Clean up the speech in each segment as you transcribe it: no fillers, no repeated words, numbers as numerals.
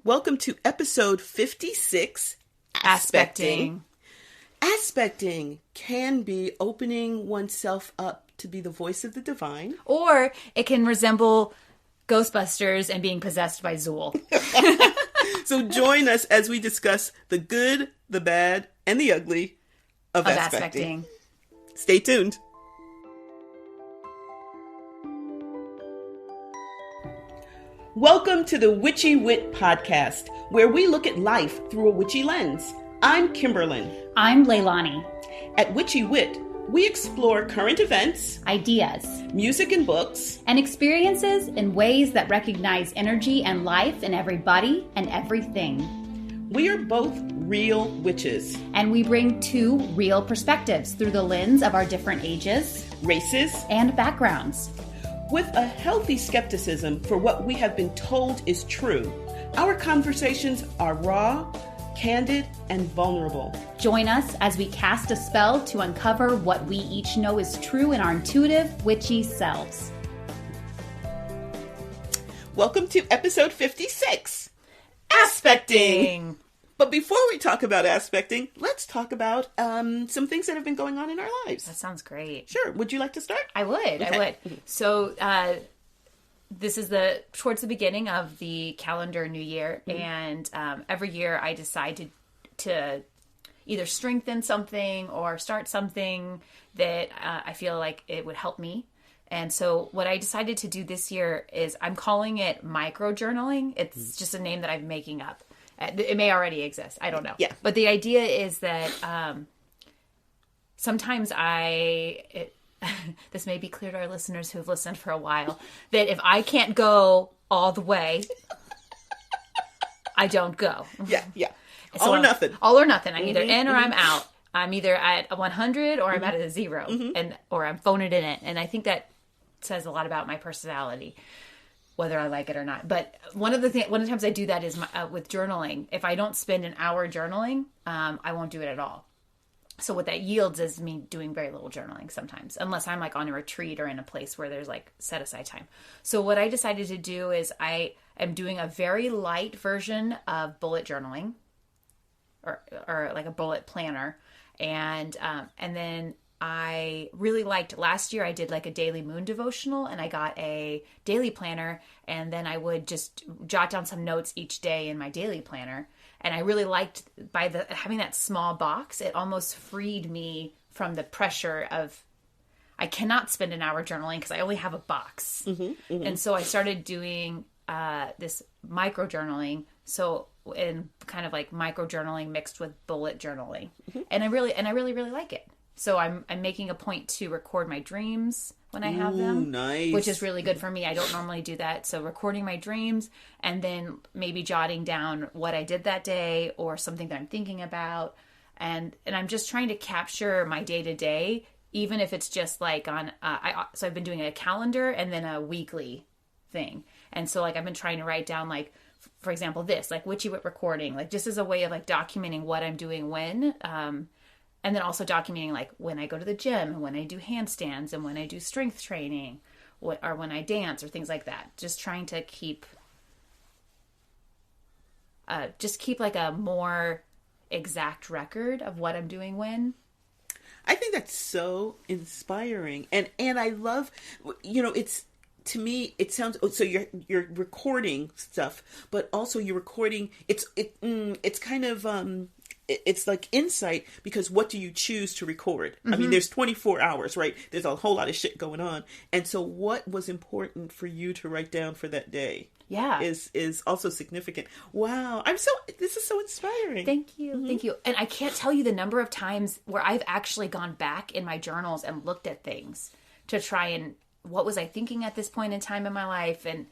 Welcome to episode 56, Aspecting. Aspecting can be opening oneself up to be the voice of the divine. Or it can resemble Ghostbusters and being possessed by Zool. So join us as we discuss the good, the bad, and the ugly of aspecting. Stay tuned. Welcome to the Witchy Wit podcast, where we look at life through a witchy lens. I'm Kimberlyn. I'm Leilani. At Witchy Wit, we explore current events, Ideas, music and books, and experiences in ways that recognize energy and life in everybody and everything. We are both real witches. And we bring two real perspectives through the lens of our different ages, Races, and backgrounds. With a healthy skepticism for what we have been told is true, our conversations are raw, candid, and vulnerable. Join us as we cast a spell to uncover what we each know is true in our intuitive, witchy selves. Welcome to episode 56, Aspecting. But before we talk about aspecting, let's talk about some things that have been going on in our lives. That sounds great. Sure. Would you like to start? I would. Okay. I would. So this is towards the beginning of the calendar new year. Mm-hmm. And every year I decide to either strengthen something or start something that I feel like it would help me. And so what I decided to do this year is I'm calling it micro-journaling. It's just a name that I'm making up. It may already exist. I don't know. Yeah. But the idea is that sometimes this may be clear to our listeners who've listened for a while, that if I can't go all the way, I don't go. Yeah. So all or nothing. All or nothing. I'm either in or I'm out. I'm either at a 100 or I'm at a 0, or I'm phoning it in. And I think that says a lot about my personality, whether I like it or not. But one of the times I do that is with journaling. If I don't spend an hour journaling, I won't do it at all. So what that yields is me doing very little journaling sometimes, unless I'm like on a retreat or in a place where there's like set aside time. So what I decided to do is I am doing a very light version of bullet journaling, or like a bullet planner, and then I really liked last year. I did like a daily moon devotional, and I got a daily planner, and then I would just jot down some notes each day in my daily planner. And I really liked having that small box. It almost freed me from the pressure of I cannot spend an hour journaling because I only have a box. And so I started doing this micro journaling. So in kind of like micro journaling mixed with bullet journaling, and I really like it. So I'm making a point to record my dreams when I have them, nice. Which is really good for me. I don't normally do that. So recording my dreams and then maybe jotting down what I did that day or something that I'm thinking about. And I'm just trying to capture my day to day, even if it's just like on, so I've been doing a calendar and then a weekly thing. And so like I've been trying to write down like, for example, this, like Witchy Wit recording, like just as a way of like documenting what I'm doing when, and then also documenting like when I go to the gym and when I do handstands and when I do strength training or when I dance or things like that. Just trying to keep like a more exact record of what I'm doing when. I think that's so inspiring. And I love, it's, to me, it sounds, so you're recording stuff, but also you're recording, it's kind of, it's like insight, because what do you choose to record? I mean, there's 24 hours, right? There's a whole lot of shit going on. And so what was important for you to write down for that day? Yeah. Is also significant. Wow. This is so inspiring. Thank you. Thank you. And I can't tell you the number of times where I've actually gone back in my journals and looked at things to try and, what was I thinking at this point in time in my life? And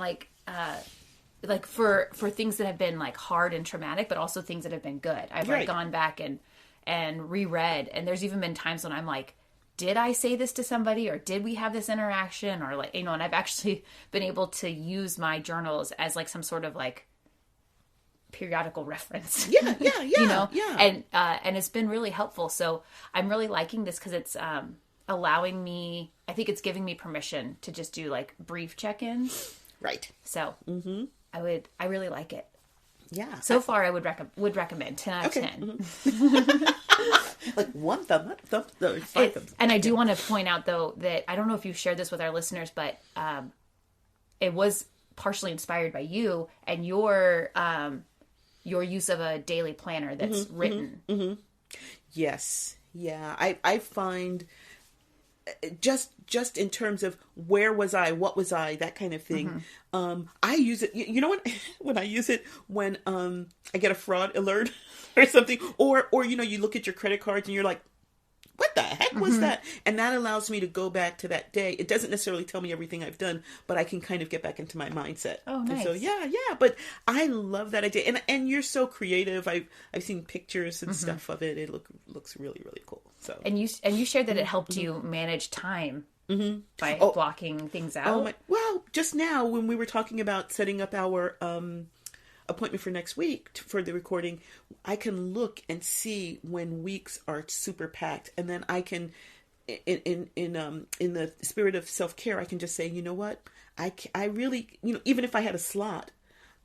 like for things that have been like hard and traumatic, but also things that have been good. I've like gone back and reread. And there's even been times when I'm like, did I say this to somebody, or did we have this interaction, or like, and I've actually been able to use my journals as like some sort of like periodical reference. Yeah. And it's been really helpful. So I'm really liking this because it's allowing me, I think it's giving me permission to just do like brief check-ins. Right. So I really like it. Yeah. So far, I would recommend 10 out of 10. Mm-hmm. Like one thumb, five thumbs. And I do want to point out, though, that I don't know if you've shared this with our listeners, but it was partially inspired by you and your use of a daily planner that's written. Mm-hmm. Yes. Yeah. I find just in terms of where was I, what was I, that kind of thing. I use it, you know, when I use it, when I get a fraud alert or something, or you look at your credit cards and you're like, what the heck was that? And that allows me to go back to that day. It doesn't necessarily tell me everything I've done, but I can kind of get back into my mindset. Oh, nice. And so yeah. But I love that idea. And you're so creative. I've seen pictures and stuff of it. It looks really, really cool. So and you shared that it helped you manage time by blocking things out. Well, just now when we were talking about setting up our appointment for next week for the recording, I can look and see when weeks are super packed, and then I can, in the spirit of self-care, I can just say, you know what, I really, even if I had a slot,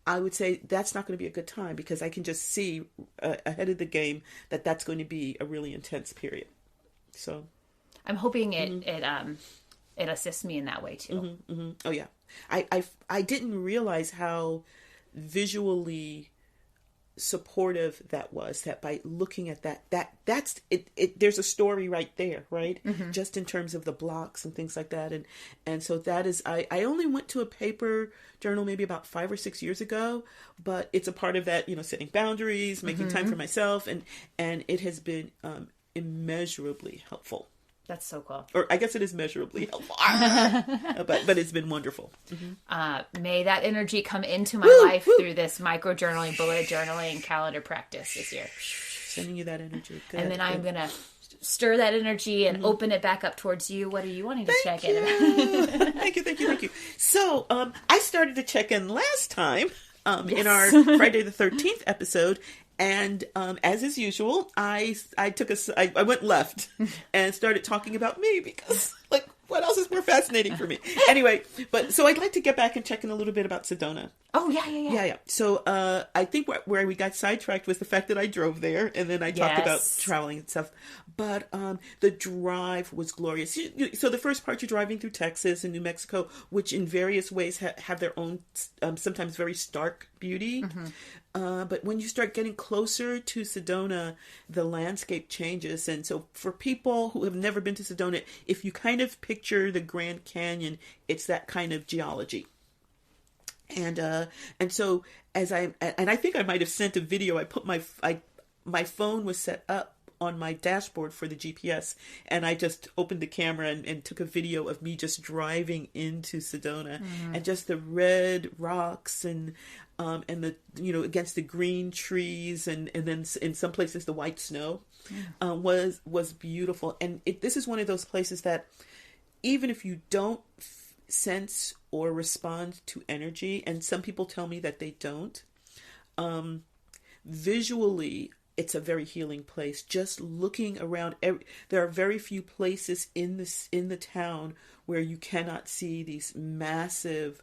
I would say that's not going to be a good time, because I can just see ahead of the game that that's going to be a really intense period. So I'm hoping it assists me in that way too. Oh yeah, I didn't realize how visually supportive that was, that by looking at that's it there's a story right there, right? Just in terms of the blocks and things like that, and so that is, I only went to a paper journal maybe about 5 or 6 years ago, but it's a part of that, setting boundaries, making time for myself, and it has been immeasurably helpful. That's so cool. Or I guess it is measurably helpful. but it's been wonderful. May that energy come into my life through this micro journaling, bullet journaling, calendar practice this year. Sending you that energy. Good, and then I'm going to stir that energy and open it back up towards you. What are you wanting to check in about? Thank you. So I started to check in last time in our Friday the 13th episode. And as is usual, I went left and started talking about me, because what else is more fascinating for me? Anyway, but so I'd like to get back and check in a little bit about Sedona. Oh yeah. So I think where we got sidetracked was the fact that I drove there, and then I talked about traveling and stuff. But the drive was glorious. So the first part, you're driving through Texas and New Mexico, which in various ways have their own sometimes very stark beauty. But when you start getting closer to Sedona, the landscape changes. And so for people who have never been to Sedona, if you kind of picture the Grand Canyon, it's that kind of geology. And so I think I might have sent a video. I put my phone was set up on my dashboard for the GPS, and I just opened the camera and took a video of me just driving into Sedona, and just the red rocks and the against the green trees, and then in some places the white snow was beautiful. And this is one of those places that even if you don't sense or respond to energy, and some people tell me that they don't, visually it's a very healing place. Just looking around, there are very few places in the town where you cannot see these massive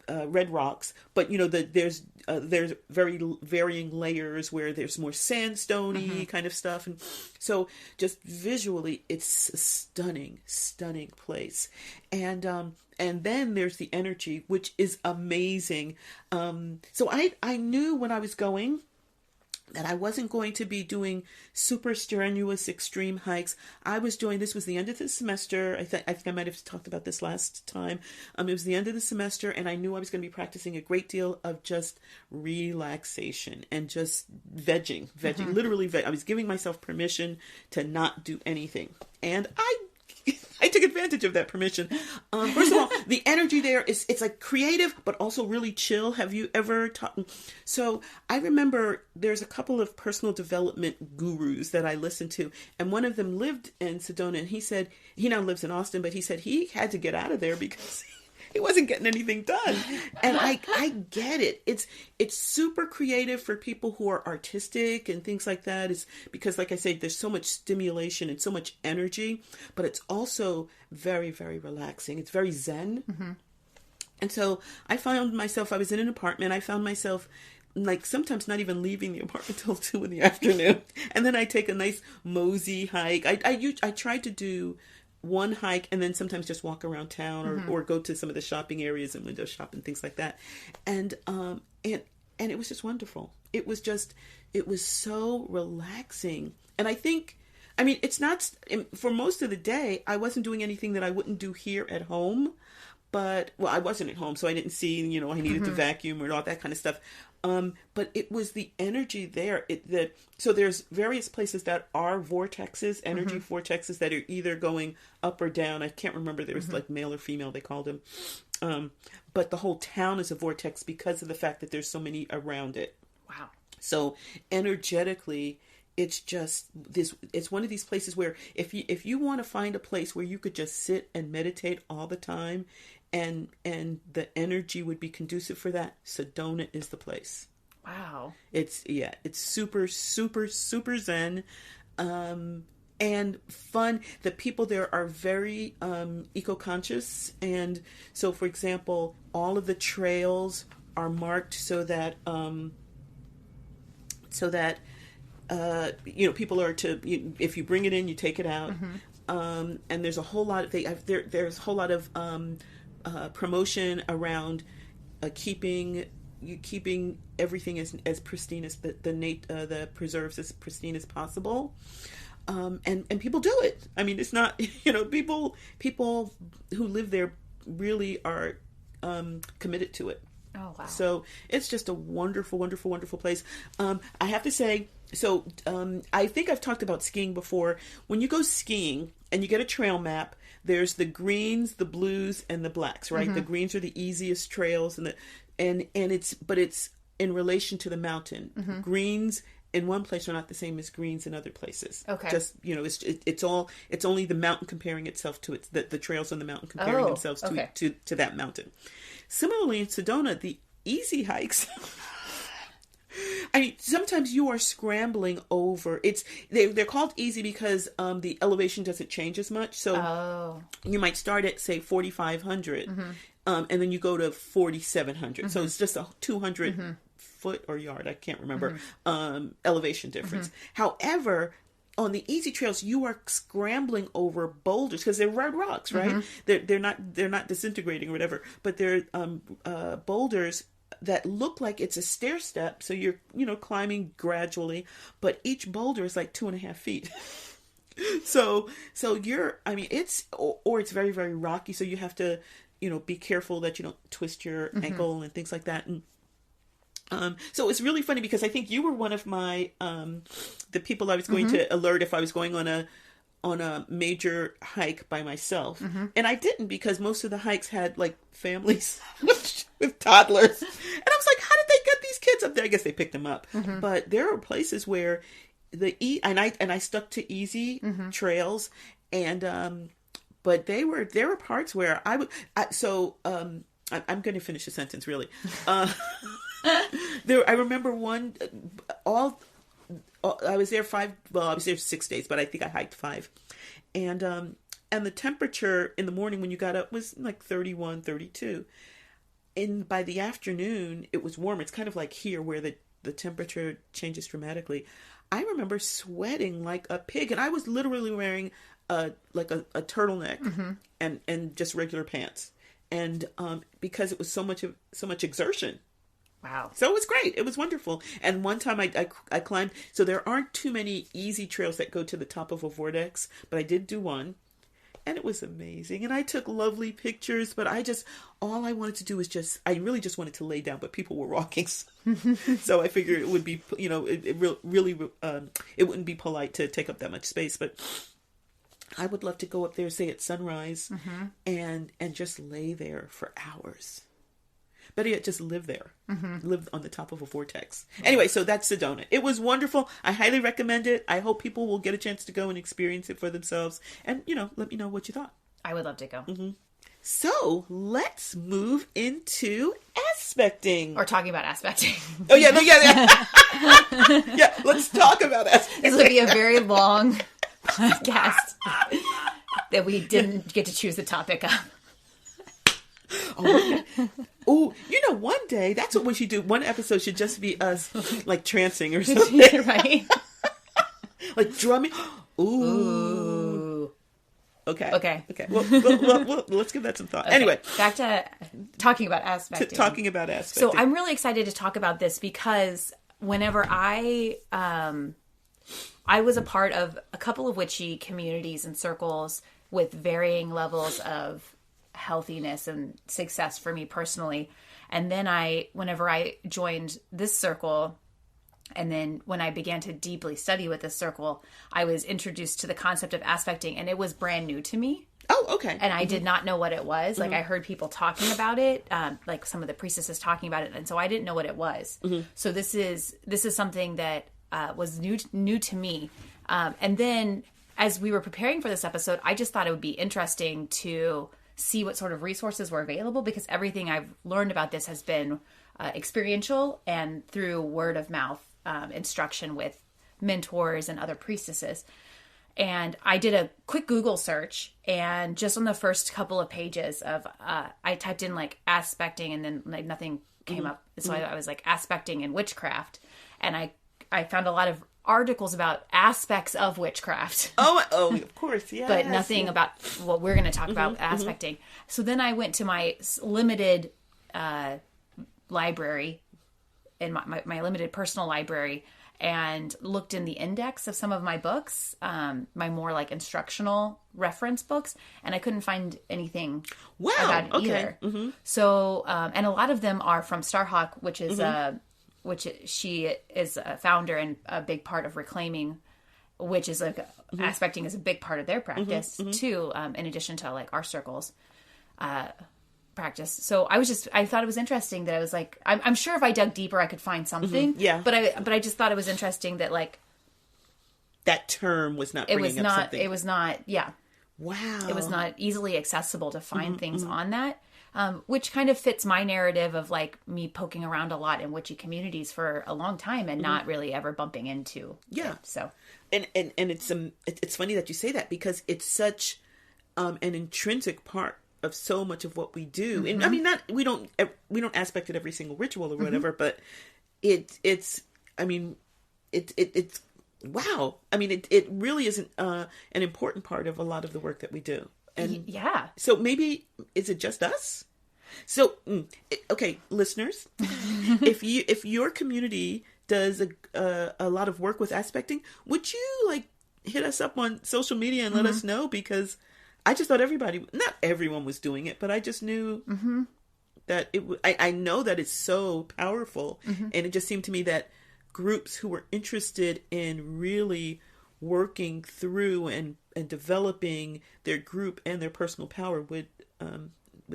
red rocks, but there's very varying layers where there's more sandstone-y kind of stuff, and so just visually it's a stunning place. And then there's the energy, which is amazing. So I knew when I was going that I wasn't going to be doing super strenuous extreme hikes. This was the end of the semester. I think I might have talked about this last time. It was the end of the semester, and I knew I was going to be practicing a great deal of just relaxation and just vegging, literally I was giving myself permission to not do anything. And I took advantage of that permission. First of all, the energy there it's like creative, but also really chill. Have you ever taught? So I remember there's a couple of personal development gurus that I listened to, and one of them lived in Sedona, and he said, he now lives in Austin, but he said he had to get out of there because he wasn't getting anything done. And I get it. It's super creative for people who are artistic and things like that. It's because, like I say, there's so much stimulation and so much energy, but it's also very, very relaxing. It's very zen. And so I found myself, I was in an apartment, I found myself like sometimes not even leaving the apartment till 2 in the afternoon. And then I take a nice mosey hike. I tried to do one hike and then sometimes just walk around town or go to some of the shopping areas and window shop and things like that. And it was just wonderful. It was so relaxing. And I think, I mean, it's not, for most of the day, I wasn't doing anything that I wouldn't do here at home. But, well, I wasn't at home, so I didn't see, I needed to vacuum or all that kind of stuff. But it was the energy there. So there's various places that are vortexes, energy vortexes that are either going up or down. I can't remember. There was like male or female, they called them. But the whole town is a vortex because of the fact that there's so many around it. Wow. So energetically, it's just this, it's one of these places where if you want to find a place where you could just sit and meditate all the time and the energy would be conducive for that, Sedona is the place. Wow. It's super, super, super zen, and fun. The people there are very, eco-conscious. And so, for example, all of the trails are marked so that people are if you bring it in, you take it out. And there's a whole lot of, there's a whole lot of, promotion around keeping everything as pristine as the preserves as pristine as possible, and people do it. I mean, it's not people who live there really are committed to it. Oh wow! So it's just a wonderful, wonderful, wonderful place. I have to say. So I think I've talked about skiing before. When you go skiing and you get a trail map, there's the greens, the blues, and the blacks, right? The greens are the easiest trails, and it's in relation to the mountain. Greens in one place are not the same as greens in other places. Okay. Just it's only the mountain comparing itself to the trails on the mountain comparing themselves to that mountain. Similarly, in Sedona, the easy hikes. I mean, sometimes you are scrambling over. They're called easy because the elevation doesn't change as much. So you might start at say 4,500, and then you go to 4,700. So it's just a 200 foot or yard, I can't remember, elevation difference. However, on the easy trails, you are scrambling over boulders because they're red rocks, right? They're not disintegrating or whatever, but they're boulders that look like it's a stair step. So you're, climbing gradually, but each boulder is like 2.5 feet. So it's very, very rocky. So you have to, be careful that you don't twist your ankle and things like that. And, so it's really funny because I think you were one of my, the people I was going to alert if I was going on a major hike by myself. And I didn't, because most of the hikes had like families with toddlers. And I was like, how did they get these kids up there? I guess they picked them up. But there are places where I stuck to easy trails, and but there were parts where I'm going to finish the sentence really. I remember one I was there 6 days, but I think I hiked 5. And the temperature in the morning when you got up was like 31, 32. And by the afternoon, it was warm. It's kind of like here where the temperature changes dramatically. I remember sweating like a pig, and I was literally wearing a turtleneck and just regular pants. And because it was so much exertion. Wow. So it was great. It was wonderful. And one time I climbed, so there aren't too many easy trails that go to the top of a vortex, but I did do one, and it was amazing. And I took lovely pictures, but all I wanted to do was I really just wanted to lay down, but people were walking. So I figured it would be, it wouldn't be polite to take up that much space, but I would love to go up there, say at sunrise, and just lay there for hours. Better yet, just live there. Live on the top of a vortex. Anyway, so that's Sedona. It was wonderful. I highly recommend it. I hope people will get a chance to go and experience it for themselves. And, let me know what you thought. I would love to go. So, let's move into aspecting. Or talking about aspecting. Oh, yeah. Yeah, let's talk about aspecting. This will be a very long podcast that we didn't get to choose the topic of. Oh, one day, that's what we should do. One episode should just be us, like, trancing or something. Right? Like, drumming. Ooh. Okay. Well, let's give that some thought. Okay. Anyway. Back to talking about aspecting. So I'm really excited to talk about this because whenever I was a part of a couple of witchy communities and circles with varying levels of healthiness and success for me personally. And then whenever I joined this circle, and then when I began to deeply study with this circle, I was introduced to the concept of aspecting, and it was brand new to me. Oh, okay. And I did not know what it was. Like, I heard people talking about it, like some of the priestesses talking about it, and so I didn't know what it was. So this is something that was new to me. And then as we were preparing for this episode, I just thought it would be interesting to see what sort of resources were available, because everything I've learned about this has been experiential and through word of mouth instruction with mentors and other priestesses. And I did a quick Google search, and just on the first couple of pages of I typed in like aspecting, and then like nothing came up. So I was like aspecting and witchcraft, and I found a lot of articles about aspects of witchcraft. Oh, of course, yeah. But nothing about what we're going to talk about, aspecting. So then I went to my limited library, in my limited personal library, and looked in the index of some of my books, my more like instructional reference books, and I couldn't find anything about it either. So, and a lot of them are from Starhawk, which is she is a founder and a big part of reclaiming, which is like aspecting is a big part of their practice too, in addition to like our circles practice. So I thought it was interesting that I was like, I'm sure if I dug deeper I could find something. Yeah. But I just thought it was interesting that like that term was not bringing up something. It was not. Yeah. Wow. It was not easily accessible to find things on that. Which kind of fits my narrative of like me poking around a lot in witchy communities for a long time and not really ever bumping into it. So, and it's funny that you say that, because it's such an intrinsic part of so much of what we do. And I mean, we don't aspect it every single ritual or whatever, but it's wow. I mean, it really is an important part of a lot of the work that we do. And yeah. So maybe, is it just us? So, okay, listeners, if your community does a lot of work with aspecting, would you like hit us up on social media and let us know? Because I just thought not everyone was doing it, but I just knew that I know that it's so powerful. And it just seemed to me that groups who were interested in really working through and developing their group and their personal power would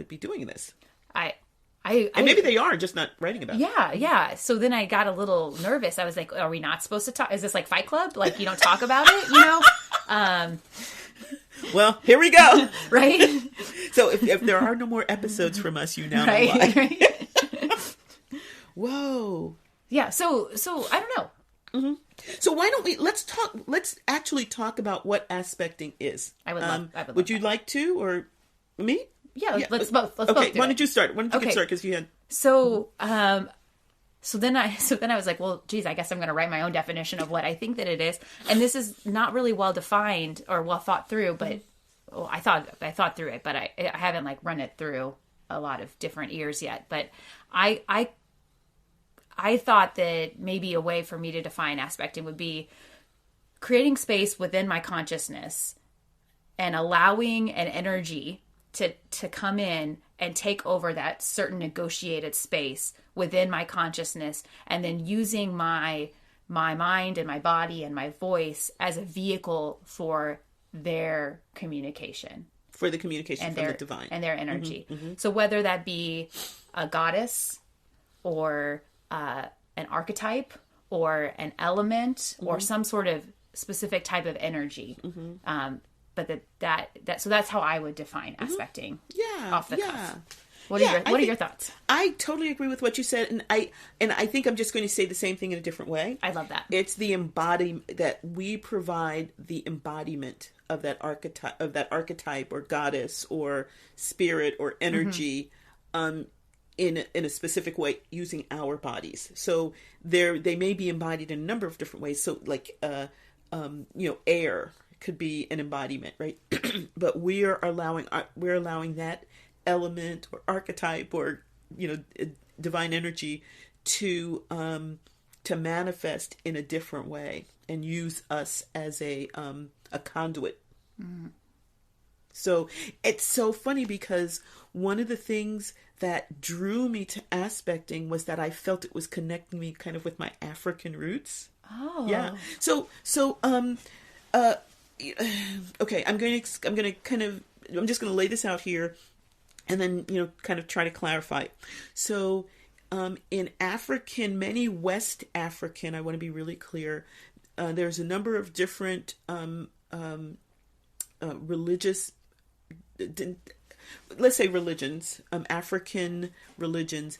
be doing this. And maybe they are just not writing about it. Yeah. So then I got a little nervous. I was like, are we not supposed to talk? Is this like Fight Club? Like, you don't talk about it, you know? Well, here we go. Right? So if there are no more episodes from us, you now know why. Right? Whoa. Yeah. So I don't know. So why don't let's actually talk about what aspecting is. I would love would you like to, or me? Yeah. Let's both do why don't you start? Why don't you get started? Because you had... So then I was like, well, geez, I guess I'm going to write my own definition of what I think that it is. And this is not really well defined or well thought through, but I thought through it, but I haven't like run it through a lot of different ears yet. But I thought that maybe a way for me to define aspecting would be creating space within my consciousness and allowing an energy to come in and take over that certain negotiated space within my consciousness, and then using my mind and my body and my voice as a vehicle for their communication. For the communication from the divine. And their energy. So whether that be a goddess or an archetype or an element or some sort of specific type of energy. But so that's how I would define aspecting. Yeah. Off the cuff. What are your thoughts? I totally agree with what you said, and I think I'm just going to say the same thing in a different way. I love that. It's the embodiment that we provide, the embodiment of that archetype or goddess or spirit or energy in a specific way using our bodies. So they may be embodied in a number of different ways. So like, air could be an embodiment, right? But we're allowing that element or archetype or, divine energy to manifest in a different way and use us as a conduit. Mm. So it's so funny because one of the things that drew me to aspecting was that I felt it was connecting me kind of with my African roots. Oh, yeah. So okay, I'm just going to lay this out here and then, kind of try to clarify. So, in African, many West African, I want to be really clear, there's a number of different, religious, let's say religions, African religions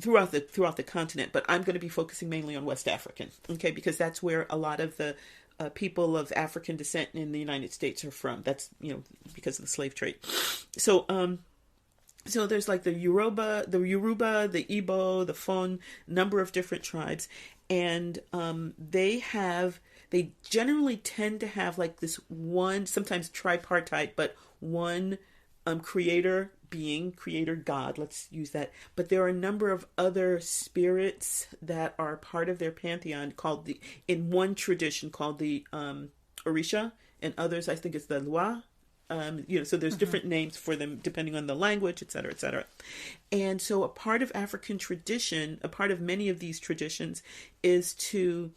throughout the continent, but I'm going to be focusing mainly on West African, okay, because that's where a lot of the people of African descent in the United States are from. That's, because of the slave trade. So there's like the Yoruba, the Igbo, the Fon, number of different tribes. And they generally tend to have like this one, sometimes tripartite, but one creator God, let's use that. But there are a number of other spirits that are part of their pantheon in one tradition called the Orisha, and others I think it's the Lwa. So there's different names for them depending on the language, et cetera, et cetera. And so a part of African tradition, a part of many of these traditions is to,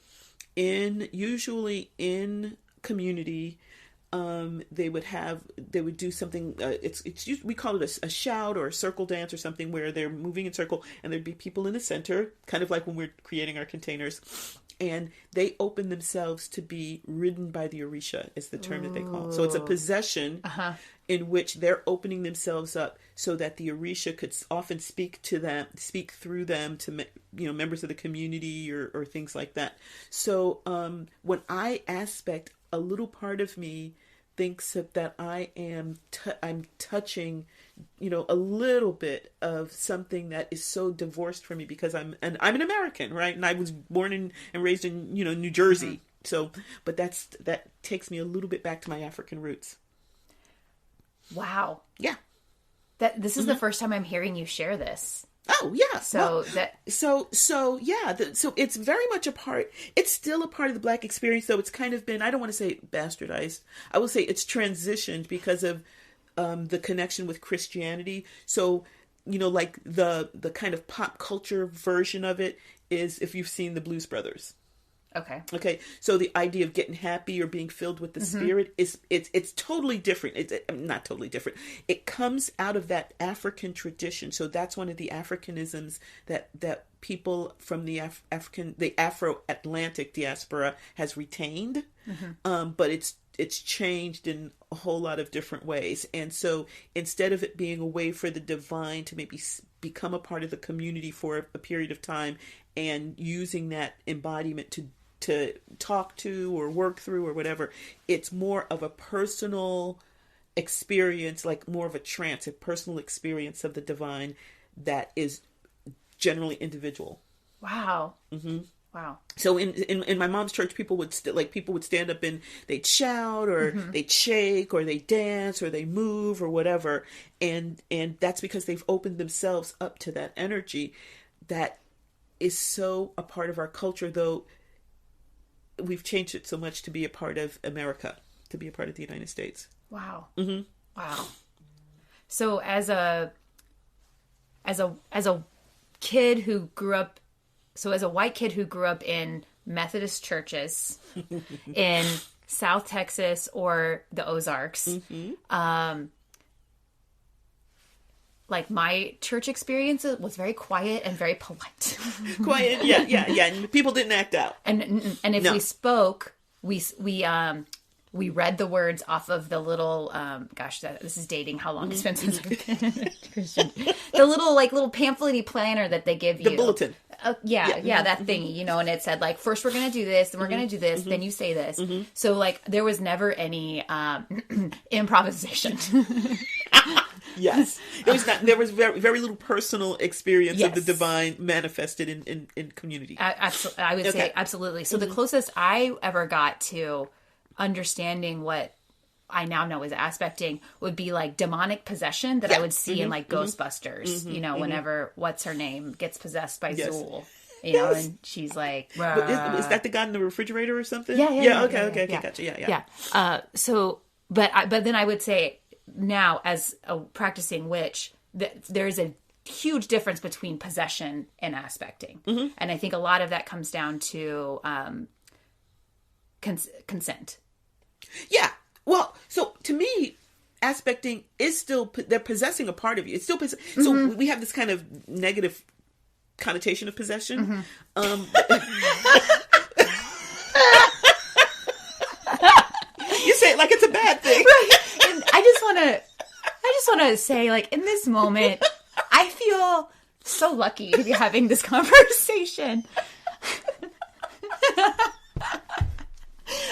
usually in community, they would do something, we call it a shout or a circle dance or something where they're moving in circle and there'd be people in the center, kind of like when we're creating our containers, and they open themselves to be ridden by the Orisha is the term that they call it. So it's a possession in which they're opening themselves up so that the Orisha could often speak through them to, members of the community or things like that. So when I aspect, a little part of me thinks that I am I'm touching, a little bit of something that is so divorced from me because I'm an American, right? And I was born and raised in, New Jersey. Mm-hmm. So, but that takes me a little bit back to my African roots. Wow. Yeah. This is the first time I'm hearing you share this. Oh yeah. So so it's very much a part. It's still a part of the Black experience, though it's kind of been, I don't want to say bastardized. I will say it's transitioned because of the connection with Christianity. So, like the kind of pop culture version of it is if you've seen the Blues Brothers. Okay. So the idea of getting happy or being filled with the Spirit it's totally different. It's not totally different. It comes out of that African tradition. So that's one of the Africanisms that people from the Afro-Atlantic diaspora has retained. But it's changed in a whole lot of different ways. And so instead of it being a way for the divine to maybe become a part of the community for a period of time and using that embodiment to talk to or work through or whatever, it's more of a personal experience, like more of a trance, a personal experience of the divine that is generally individual. Wow. Mm-hmm. Wow. So in my mom's church, people would stand up and they'd shout or they'd shake or they dance or they move or whatever, and that's because they've opened themselves up to that energy that is so a part of our culture, though we've changed it so much to be a part of America, to be a part of the United States. Wow. Mm-hmm. Wow. So as a kid who grew up, as a white kid who grew up in Methodist churches in South Texas or the Ozarks, like my church experience was very quiet and very polite. Quiet, yeah. And people didn't act out. And if we spoke, we read the words off of the little this is dating how long it's been since I've been Christian. The little pamphlet-y planner that they give you. The bulletin. That thingy, and it said like, first we're going to do this, then we're going to do this, then you say this. So like there was never any improvisation. Yes. It was not, there was very, very little personal experience of the Yes. divine manifested in community. Absolutely. I would say absolutely. So the closest I ever got to understanding what I now know is aspecting would be like demonic possession that I would see in like Ghostbusters, you know, whenever what's her name gets possessed by Zool, you know, and she's like, Is that the guy in the refrigerator or something? Yeah. Okay, gotcha. Yeah. So, but then I would say now as a practicing witch, that there's a huge difference between possession and aspecting. And I think a lot of that comes down to consent. Yeah. Well, so to me, aspecting is still, they're possessing a part of you. It's still, so we have this kind of negative connotation of possession. You say it like it's a bad thing. Right. And I just want to say, like, in this moment, I feel so lucky to be having this conversation.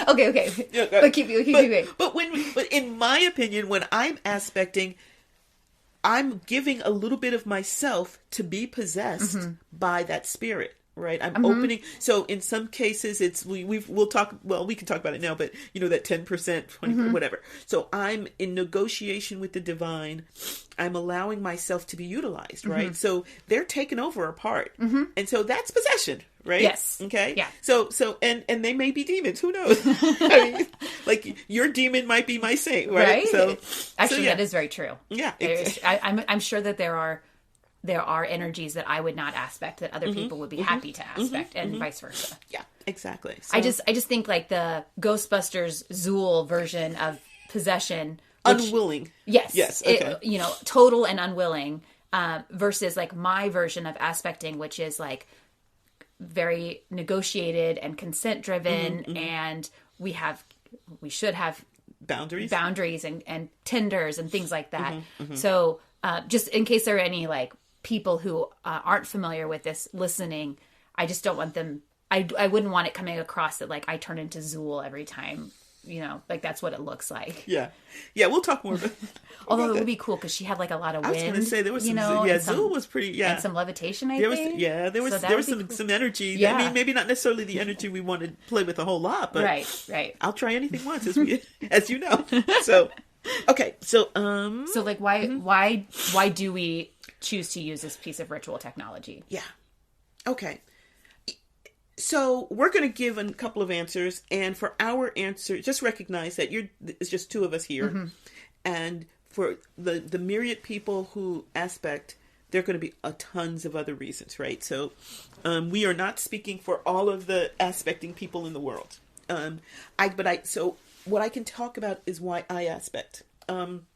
Okay. Yeah, but keep going. But in my opinion, when I'm aspecting, I'm giving a little bit of myself to be possessed by that spirit. Right. I'm opening. So in some cases it's, we'll talk, well, we can talk about it now, but you know, that 10%, 20%, whatever. So I'm in negotiation with the divine. I'm allowing myself to be utilized. Right. So they're taking over a part. And so that's possession. Right. Yes. Okay. Yeah. So, and they may be demons. Who knows? I mean, like your demon might be my saint. Right. So actually, yeah. that is very true. Yeah. I'm sure that there are energies that I would not aspect that other people would be happy to aspect, and vice versa. Yeah, exactly. So, I just think like the Ghostbusters Zool version of possession, which, unwilling. Yes. Okay. You know, total and unwilling, versus like my version of aspecting, which is like very negotiated and consent driven, and we should have boundaries and tenders and things like that. So just in case there are any like people who aren't familiar with this listening, I just don't want them, I wouldn't want it coming across that like I turn into Zool every time, you know, like that's what it looks like. Yeah, we'll talk more about Although it that. would be cool because she had like a lot of wind. I was going to say there was some, Zool was pretty, and some levitation. There was so some energy. Yeah. I mean, maybe not necessarily the energy we want to play with a whole lot, but right. I'll try anything once, as you know. So, okay, so so like why do we choose to use this piece of ritual technology? Yeah, okay. So we're going to give a couple of answers, and for our answer, just recognize that it's just two of us here, and for the myriad people who aspect, there are going to be tons of other reasons, right? So we are not speaking for all of the aspecting people in the world. So what I can talk about is why I aspect. Couple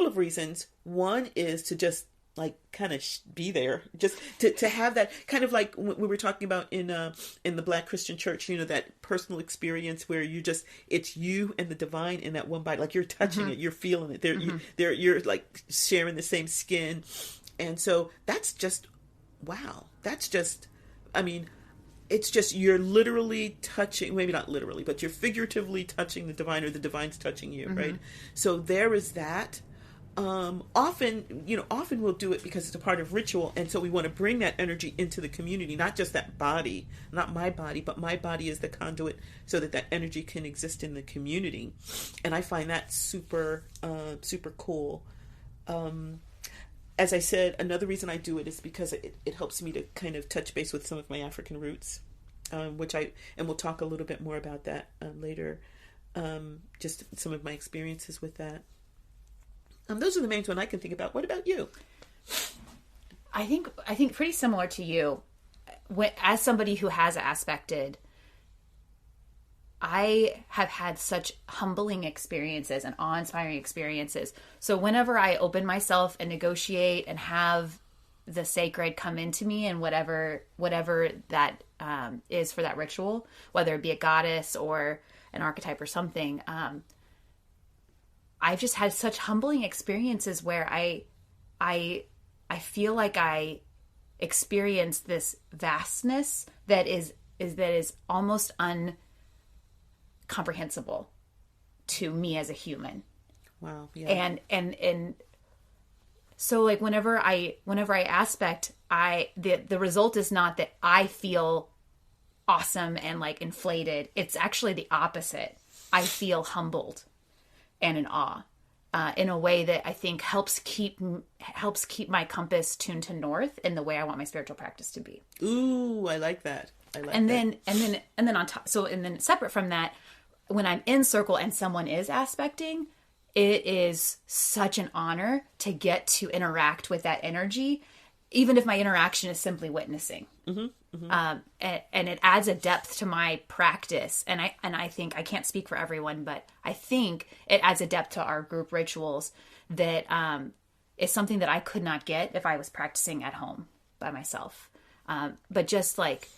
of reasons. One is to just like kind of be there, just to have that kind of like we were talking about in the Black Christian church, you know, that personal experience where it's you and the divine in that one body, like you're touching it, you're feeling it, you're like sharing the same skin, and so that's just wow. That's just, I mean, it's just you're literally touching, maybe not literally, but you're figuratively touching the divine, or the divine's touching you, right? So there is that. Often we'll do it because it's a part of ritual, and so we want to bring that energy into the community, not just that body, not my body, but my body is the conduit so that energy can exist in the community. And I find that super cool. As I said, another reason I do it is because it helps me to kind of touch base with some of my African roots, and we'll talk a little bit more about that later. Just some of my experiences with that. Those are the main ones I can think about. What about you? I think pretty similar to you. As somebody who has aspected, I have had such humbling experiences and awe-inspiring experiences. So whenever I open myself and negotiate and have the sacred come into me, and whatever that is for that ritual, whether it be a goddess or an archetype or something, I've just had such humbling experiences where I feel like I experience this vastness that is almost uncomprehensible to me as a human. Wow. Yeah. And so like whenever I aspect, the result is not that I feel awesome and like inflated. It's actually the opposite. I feel humbled and in awe, in a way that I think helps keep my compass tuned to north in the way I want my spiritual practice to be. Ooh, I like that. And then on top, and then separate from that, when I'm in circle and someone is aspecting, it is such an honor to get to interact with that energy, even if my interaction is simply witnessing. And it adds a depth to my practice. And I think, I can't speak for everyone, but I think it adds a depth to our group rituals that is something that I could not get if I was practicing at home by myself. But just like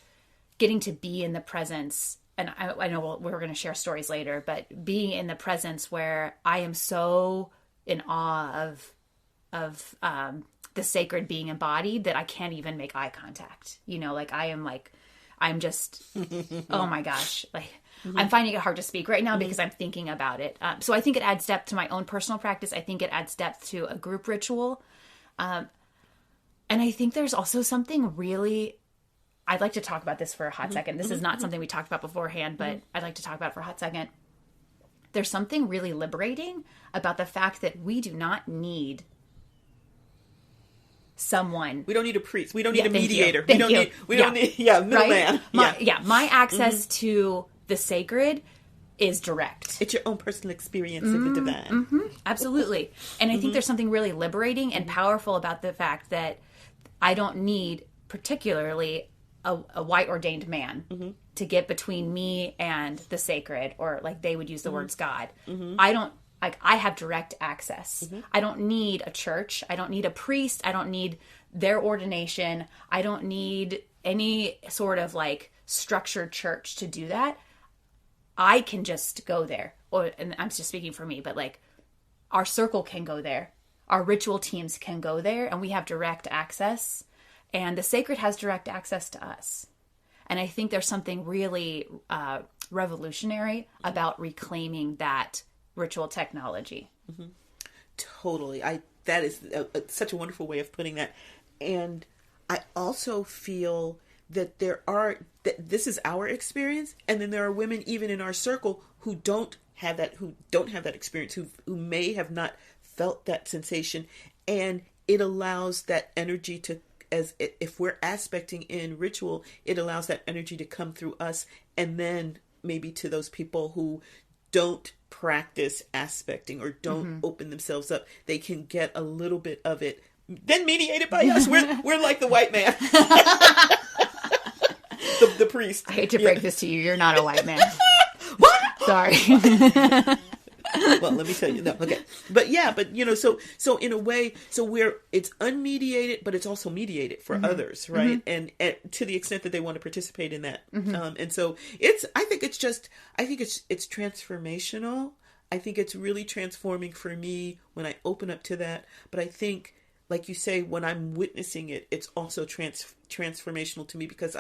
getting to be in the presence, and I know we're going to share stories later, but being in the presence where I am so in awe of the sacred being embodied that I can't even make eye contact. You know, like I'm just, oh my gosh, like I'm finding it hard to speak right now because I'm thinking about it. So I think it adds depth to my own personal practice. I think it adds depth to a group ritual. And I think there's also something really, I'd like to talk about this for a hot second. This is not something we talked about beforehand, but I'd like to talk about it for a hot second. There's something really liberating about the fact that we do not need someone. We don't need a priest. We don't need a mediator. We don't need middleman. Right? My access to the sacred is direct. It's your own personal experience of the divine. Absolutely. And I think there's something really liberating and powerful about the fact that I don't need particularly a white ordained man to get between me and the sacred, or like they would use the words God. I have direct access. I don't need a church. I don't need a priest. I don't need their ordination. I don't need any sort of like structured church to do that. I can just go there. And I'm just speaking for me, but like our circle can go there. Our ritual teams can go there, and we have direct access. And the sacred has direct access to us. And I think there's something really revolutionary about reclaiming that ritual technology. Totally. That is such a wonderful way of putting that. And I also feel that that this is our experience, and then there are women even in our circle who don't have that experience, who may have not felt that sensation, and it allows that energy to, if we're aspecting in ritual, it allows that energy to come through us, and then maybe to those people who don't practice aspecting or don't open themselves up, they can get a little bit of it, then mediated by us. We're like the white man. the priest. I hate to break this to you. You're not a white man. What? Sorry. Well, let me tell you. No, okay. But yeah, so in a way, it's unmediated, but it's also mediated for others, right? And to the extent that they want to participate in that. And so I think it's transformational. I think it's really transforming for me when I open up to that. But I think, like you say, when I'm witnessing it, it's also transformational to me, because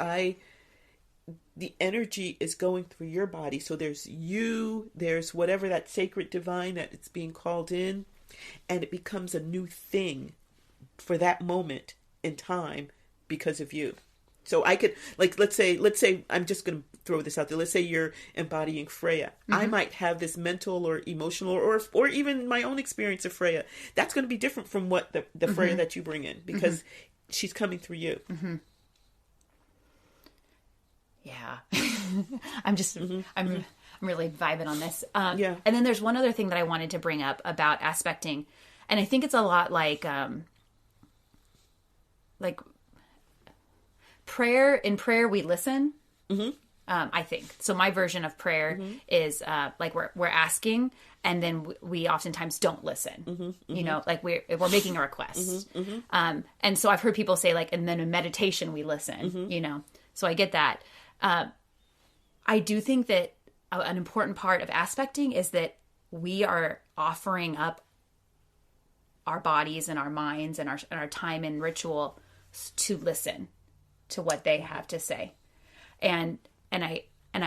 the energy is going through your body. So there's whatever that sacred divine that it's being called in, and it becomes a new thing for that moment in time because of you. So I could, like, let's say I'm just going to throw this out there. Let's say you're embodying Freya. I might have this mental or emotional or even my own experience of Freya. That's going to be different from what the Freya that you bring in, because she's coming through you. Yeah. I'm really vibing on this. And then there's one other thing that I wanted to bring up about aspecting. And I think it's a lot like prayer. In prayer, we listen. I think so. My version of prayer is like we're asking, and then we oftentimes don't listen. You know, like we're making a request. And so I've heard people say, like, and then in meditation we listen. You know, so I get that. I do think that an important part of aspecting is that we are offering up our bodies and our minds and our time in ritual to listen to what they have to say. And I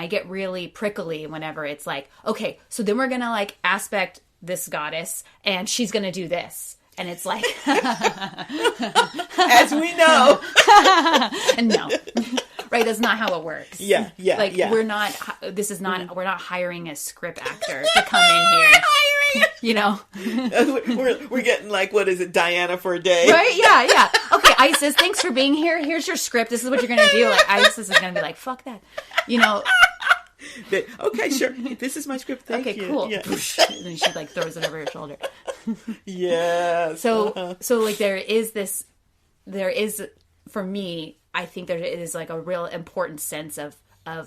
get really prickly whenever it's like, okay, so then we're going to like aspect this goddess, and she's going to do this. And it's like, as we know, no, right? That's not how it works. Yeah. Like we're not. This is not. We're not hiring a script actor to come in here. You know, we're getting like, what is it, Diana for a day, right? Yeah. Okay, Isis, thanks for being here. Here's your script. This is what you're gonna do. Like Isis is gonna be like, fuck that, you know. Okay, sure. This is my script. Thank you. Okay, cool. Yeah. And then she like throws it over her shoulder. Yeah. So like there is for me, I think there is like a real important sense of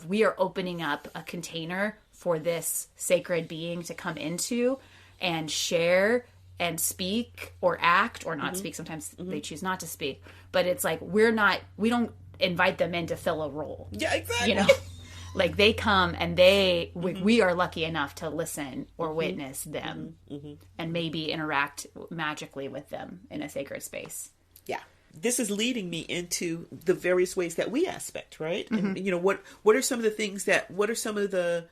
we are opening up a container for this sacred being to come into and share and speak or act or not speak. Sometimes they choose not to speak, but it's like we don't invite them in to fill a role. Yeah, exactly. You know, like they come and we are lucky enough to listen or witness them and maybe interact magically with them in a sacred space. Yeah. This is leading me into the various ways that we aspect, right? And you know, what are some of the things what are some of the,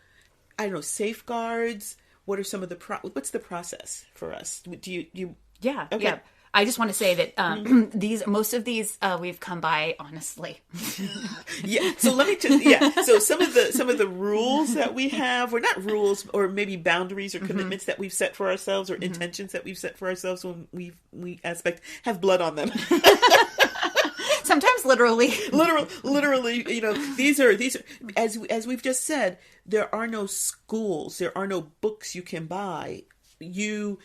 I don't know, safeguards? What are some of the what's the process for us? Do you Yeah. Okay. Yeah. I just want to say that most of these we've come by honestly. Yeah. So let me just So some of the rules that we have, or not rules, or maybe boundaries or commitments that we've set for ourselves, or intentions that we've set for ourselves when we aspect, have blood on them. Sometimes literally. Literally, you know, these are as we've just said, there are no schools, there are no books you can buy. You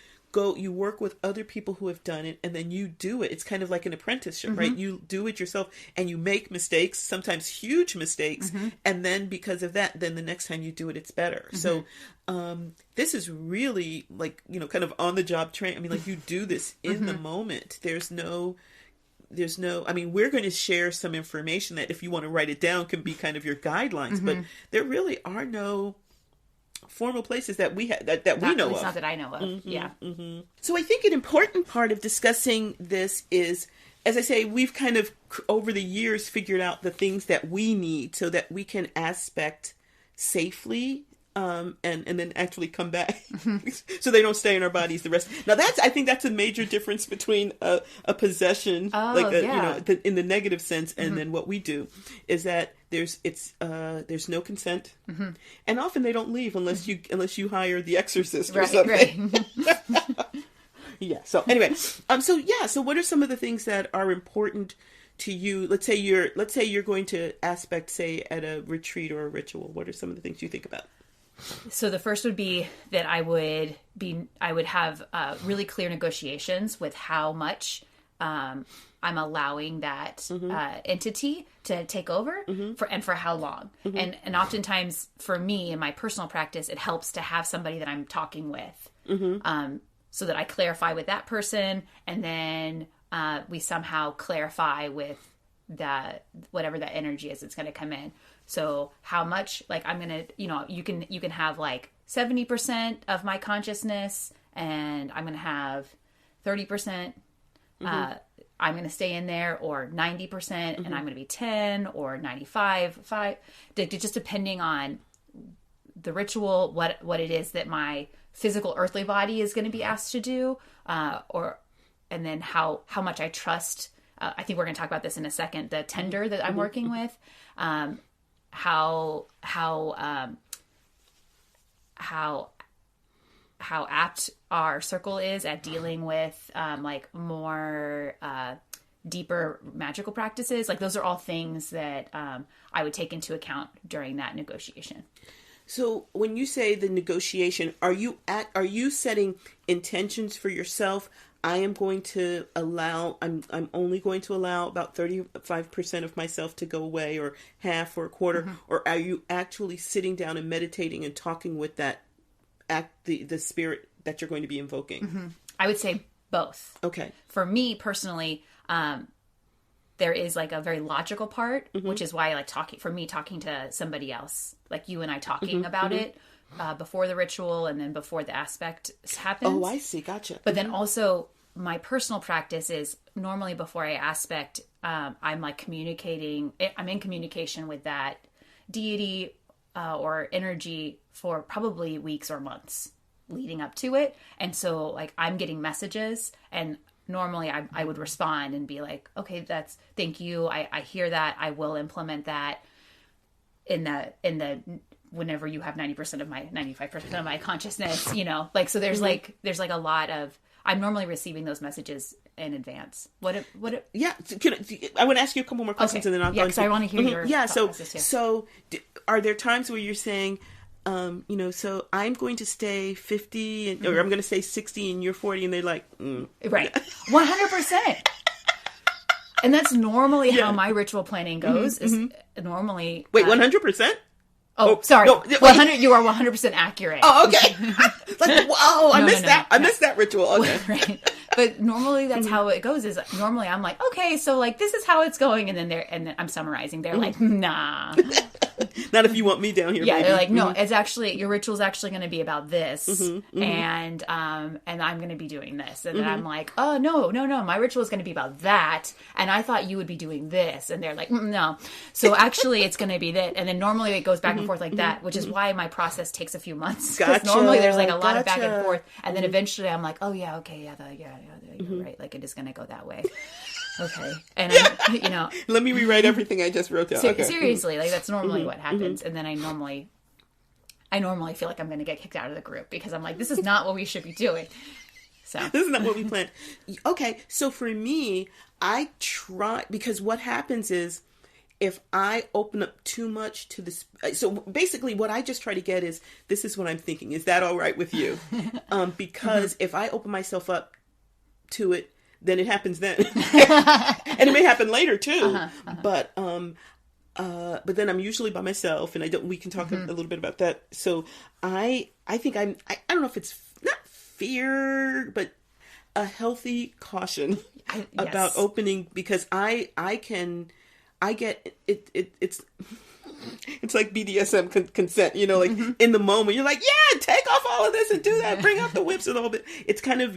work with other people who have done it, and then you do it. It's kind of like an apprenticeship, right? You do it yourself, and you make mistakes, sometimes huge mistakes, and then because of that, then the next time you do it, it's better. So this is really like, you know, kind of on the job training. I mean, like, you do this in the moment. There's no, I mean, we're going to share some information that, if you want to write it down, can be kind of your guidelines, but there really are no formal places that we that we know of. Not that I know of. Yeah. So I think an important part of discussing this is, as I say, we've kind of over the years figured out the things that we need so that we can aspect safely, and then actually come back, so they don't stay in our bodies the rest. Now I think that's a major difference between a possession, you know, in the negative sense, and then what we do is that there's no consent, and often they don't leave unless you hire the exorcist or something. Right. Yeah. So anyway, so what are some of the things that are important to you? Let's say you're going to aspect, say, at a retreat or a ritual. What are some of the things you think about? So the first would be that I would have really clear negotiations with how much I'm allowing that entity to take over for how long. And oftentimes for me in my personal practice, it helps to have somebody that I'm talking with, so that I clarify with that person, and then we somehow clarify with whatever that energy is that's going to come in. So how much, like, I'm going to, you know, you can have like 70% of my consciousness, and I'm going to have 30%, I'm going to stay in there, or 90%, and I'm going to be 10 or 95, just depending on the ritual, what it is that my physical earthly body is going to be asked to do, and then how much I trust. I think we're going to talk about this in a second. The tender that I'm working with, how apt our circle is at dealing with like more deeper magical practices. Like, those are all things that I would take into account during that negotiation. So when you say the negotiation, are you setting intentions for yourself? I'm only going to allow about 35% of myself to go away, or half, or a quarter, or are you actually sitting down and meditating and talking with that the spirit that you're going to be invoking? I would say both. Okay. For me personally, there is like a very logical part, which is why I like talking to somebody else, like you and I talking about it before the ritual and then before the aspect happens. Oh, I see. Gotcha. But then also my personal practice is normally before I aspect, I'm like communicating. I'm in communication with that deity or energy for probably weeks or months. leading up to it. And so like I'm getting messages, and normally I would respond and be like, okay, thank you. I hear that. I will implement that in the whenever you have 95% of my consciousness, like, so there's like a lot of, I'm normally receiving those messages in advance. Yeah. I want to ask you a couple more questions, and then I'll go because I want to hear your process, yeah. So are there times where you're saying, so I'm going to stay 50 or I'm going to stay 60 and you're 40, and they're like, right. 100%. And that's normally how my ritual planning goes is normally. Wait, 100%? Oh, sorry. No, 100. You are 100% accurate. Oh, okay. Like, whoa, I missed that. I missed that ritual. Okay. Right. But normally that's how it goes. Is normally I'm like, okay, so like this is how it's going, and then I'm summarizing. They're like, nah. Not if you want me down here. Yeah, baby. They're like, no, it's actually your ritual's actually going to be about this, and I'm going to be doing this, and then I'm like, oh no, my ritual is going to be about that, and I thought you would be doing this, and they're like, no, so actually it's going to be that, and then normally it goes back and forth like that, which is why my process takes a few months. Because normally there's like a lot of back and forth, and then eventually I'm like, oh yeah, okay, yeah, you're right, like it is going to go that way. Okay. And let me rewrite everything I just wrote down. Seriously, like that's normally what happens. And then I normally feel like I'm going to get kicked out of the group because I'm like, this is not what we should be doing. So this is not what we planned. Okay. So for me, I try, because what happens is if I open up too much to this, so basically what I just try to get is, this is what I'm thinking. Is that all right with you? Because if I open myself up to it, then it happens then. And it may happen later too. But then I'm usually by myself, and we can talk a little bit about that. So I think I don't know if it's not fear, but a healthy caution about opening, because I get it's like BDSM consent, like in the moment you're like, yeah, take off all of this and do that, bring out the whips and all of it. It's kind of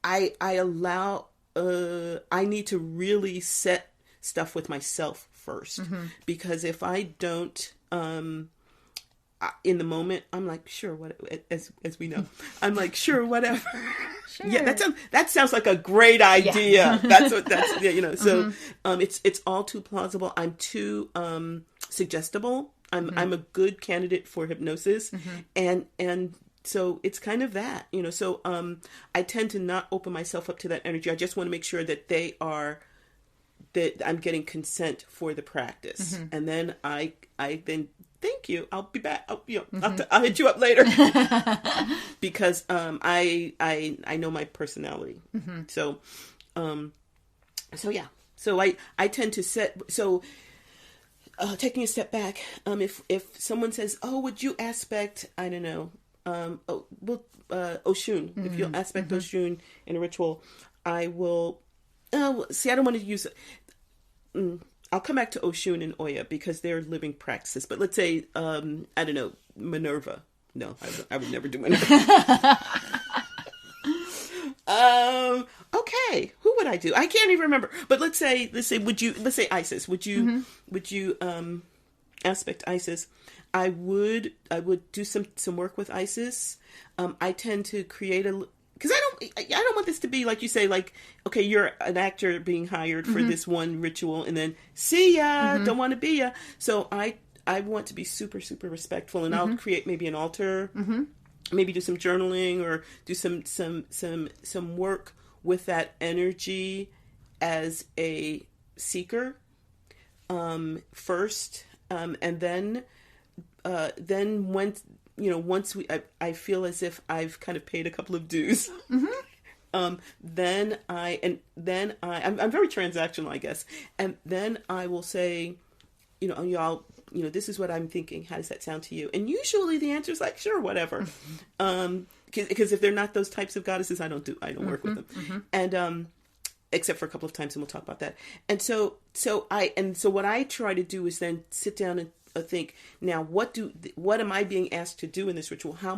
I allow, I need to really set stuff with myself first, because if I don't, in the moment, I'm like, sure, what, as we know, I'm like, sure, whatever. Sure. Yeah, that sounds like a great idea. Yeah. So, it's all too plausible. I'm too, suggestible. I'm a good candidate for hypnosis, and so it's kind of that, so I tend to not open myself up to that energy. I just want to make sure that that I'm getting consent for the practice. And then I then, thank you, I'll be back. I'll hit you up later. Because I know my personality. So yeah. So I tend to set, so taking a step back, if someone says, oh, would you aspect, I don't know, Oshun, if you'll aspect Oshun in a ritual, I will, see, I don't want to use it. I'll come back to Oshun and Oya because they're living practices, but let's say, I don't know, Minerva. No, I would never do Minerva. Okay, who would I do? I can't even remember, but let's say Isis, would you aspect Isis? I would do some work with Isis. I tend to create because I don't want this to be like you say, like, okay, you're an actor being hired for this one ritual and then see ya, don't want to be ya. So I want to be super, super respectful, and I'll create maybe an altar, maybe do some journaling or do some work with that energy as a seeker first, and then once I feel as if I've kind of paid a couple of dues, then I'm very transactional, I guess, and then I will say, y'all, this is what I'm thinking. How does that sound to you? And usually the answer is like, sure, whatever, because if they're not those types of goddesses, I don't work with them, and except for a couple of times, and we'll talk about that. And so what I try to do is then sit down and think, now what am I being asked to do in this ritual? How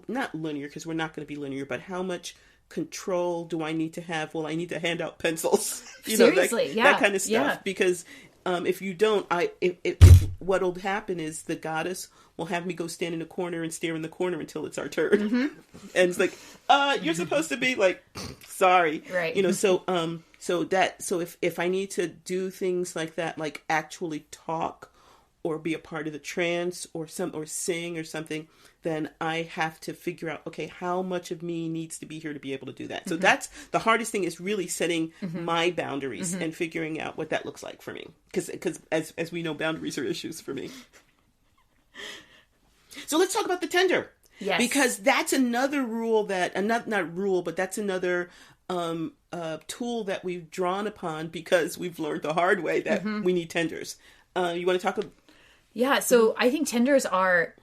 not linear, because we're not going to be linear, but how much control do I need to have? Well, I need to hand out pencils, Seriously, that kind of stuff, because if you don't, what'll happen is the goddess will have me go stand in a corner and stare in the corner until it's our turn. Mm-hmm. And it's like, you're supposed to be like, sorry. Right. So if I need to do things like that, like actually talk or be a part of the trance or sing or something, then I have to figure out, okay, how much of me needs to be here to be able to do that. So that's the hardest thing, is really setting my boundaries and figuring out what that looks like for me. Because as we know, boundaries are issues for me. So let's talk about the tender. Yes. Because that's another rule not rule, but that's another tool that we've drawn upon because we've learned the hard way that we need tenders. You want to talk about? Yeah, so I think tenders are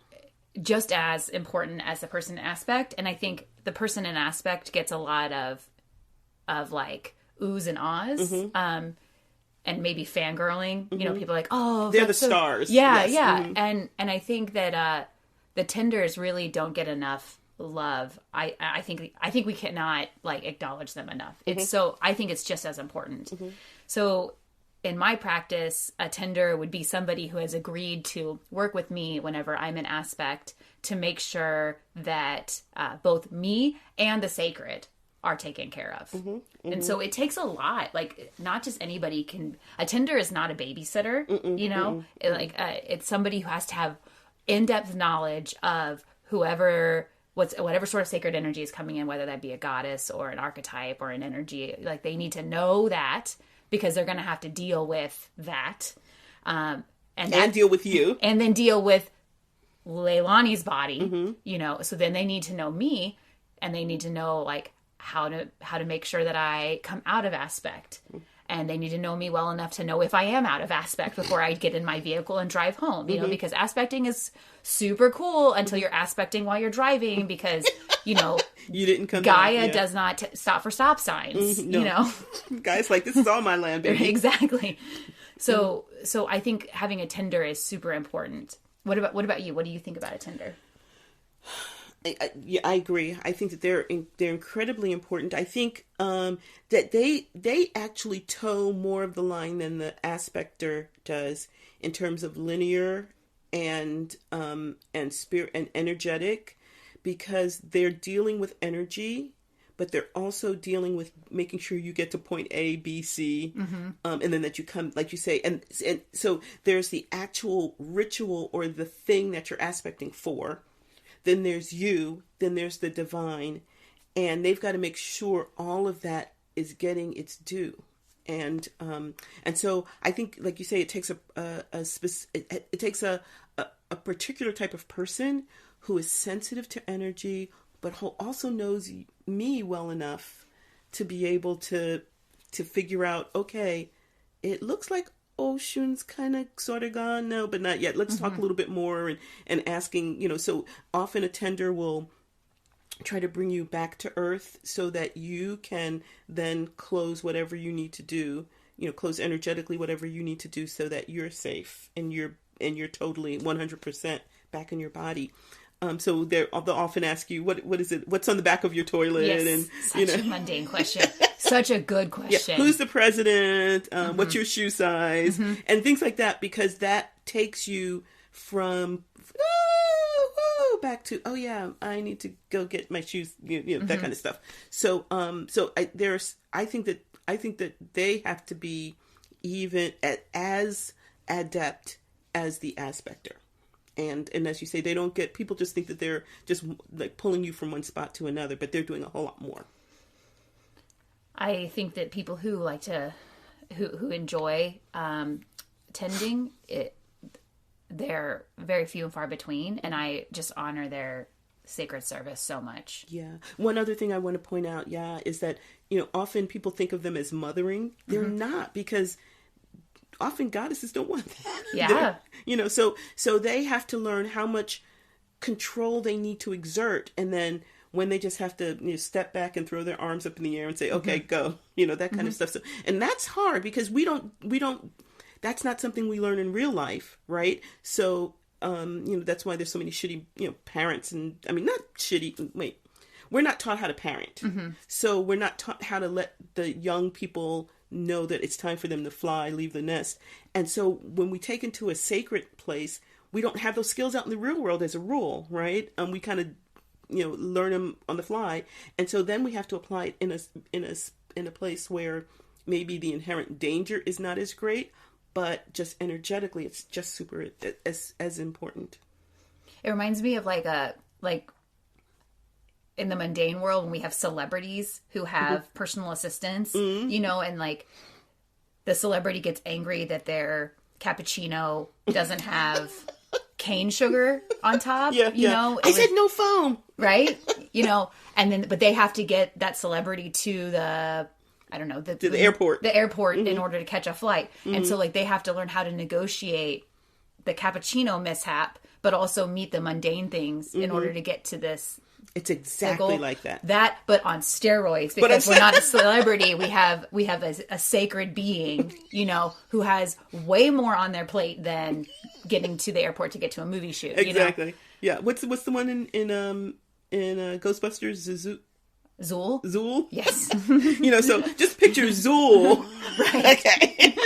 just as important as the person aspect, and I think the person in aspect gets a lot of like oohs and ahs, and maybe fangirling. You know, people are like, oh, they're the stars. Yeah, yes. yeah, and I think that the tenders really don't get enough love. I think we cannot like acknowledge them enough. It's so, I think it's just as important. So in my practice, a tender would be somebody who has agreed to work with me whenever I'm in aspect to make sure that both me and the sacred are taken care of. And so it takes a lot. Like, not just anybody can. A tender is not a babysitter, you know? It's somebody who has to have in-depth knowledge of whatever sort of sacred energy is coming in, whether that be a goddess or an archetype or an energy. Like, they need to know that, because they're going to have to deal with that. And deal with you. And then deal with Leilani's body, you know. So then they need to know me, and they need to know, like, how to make sure that I come out of aspect. And they need to know me well enough to know if I am out of aspect before I get in my vehicle and drive home, you know, because aspecting is super cool until you're aspecting while you're driving, because, you know, you didn't come Gaia does not stop for stop signs, no. you know. Gaia's like, this is all my land, baby. Exactly. So I think having a tender is super important. What about you? What do you think about a tender? I agree. I think that they're incredibly important. I think that they actually toe more of the line than the aspector does in terms of linear and spirit and energetic, because they're dealing with energy, but they're also dealing with making sure you get to point A, B, C, and then that you come, like you say, and so there's the actual ritual or the thing that you're aspecting for. Then there's you, then there's the divine, and they've got to make sure all of that is getting its due. And so I think, like you say, it takes it takes a particular type of person who is sensitive to energy, but who also knows me well enough to be able to figure out, okay, it looks like Oshun's kind of sort of gone. No, but not yet. Let's talk a little bit more, and asking, you know, so often a tender will try to bring you back to earth so that you can then close whatever you need to do, you know, close energetically whatever you need to do so that you're safe and you're totally 100% back in your body. So they'll often ask you, what is it? What's on the back of your toilet? Yes, and such a mundane question. Such a good question. Yeah. Who's the president? What's your shoe size? And things like that, because that takes you from back to, oh yeah, I need to go get my shoes, you know, that kind of stuff. So I think that they have to be even as adept as the aspector. And as you say, they don't get, people just think that they're just like pulling you from one spot to another, but they're doing a whole lot more. I think that people who like to, who enjoy tending, they're very few and far between, and I just honor their sacred service so much. Yeah. One other thing I want to point out, is that, you know, often people think of them as mothering. They're not, because often goddesses don't want that. Yeah. You know, so they have to learn how much control they need to exert, and then when they just have to, you know, step back and throw their arms up in the air and say, okay, go, you know, that kind of stuff. So, and that's hard, because we don't, that's not something we learn in real life. Right. So, you know, that's why there's so many shitty, you know, parents, and I mean, not shitty, we're not taught how to parent. So we're not taught how to let the young people know that it's time for them to fly, leave the nest. And so when we take into a sacred place, we don't have those skills out in the real world as a rule, right? We kind of, learn them on the fly. And so then we have to apply it in a place where maybe the inherent danger is not as great, but just energetically, it's just super as important. It reminds me of like in the mundane world when we have celebrities who have personal assistants, and like the celebrity gets angry that their cappuccino doesn't have cane sugar on top, I said no foam. Right? And then, but they have to get that celebrity to the airport. The airport in order to catch a flight. And so like they have to learn how to negotiate the cappuccino mishap, but also meet the mundane things in order to get to this. It's exactly like that. But on steroids, because we're not a celebrity. We have a sacred being, who has way more on their plate than getting to the airport to get to a movie shoot. Exactly. Yeah. What's the one in Ghostbusters? Zool? Zool? Yes. So just picture Zool. Right. Okay.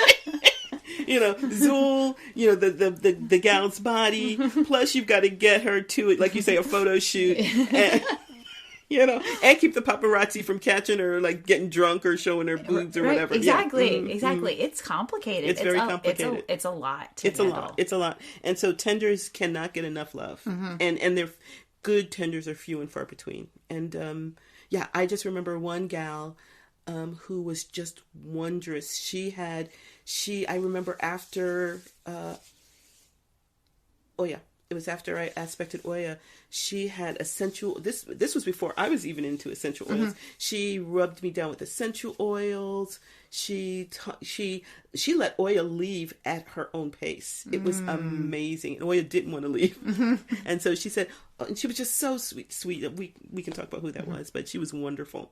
Zool, the gal's body, plus you've got to get her to it, like you say, a photo shoot, and, and keep the paparazzi from catching her, like getting drunk or showing her boobs or whatever. Exactly, yeah. exactly. It's complicated. It's very complicated. It's a lot. It's a lot. And so tenders cannot get enough love. And they're good tenders are few and far between. And I just remember one gal who was just wondrous. I remember after, it was after I aspected Oya, she had essential, this was before I was even into essential oils. She rubbed me down with essential oils. She let Oya leave at her own pace. It was amazing. And Oya didn't want to leave. And so she said, and she was just so sweet. We can talk about who that was, but she was wonderful.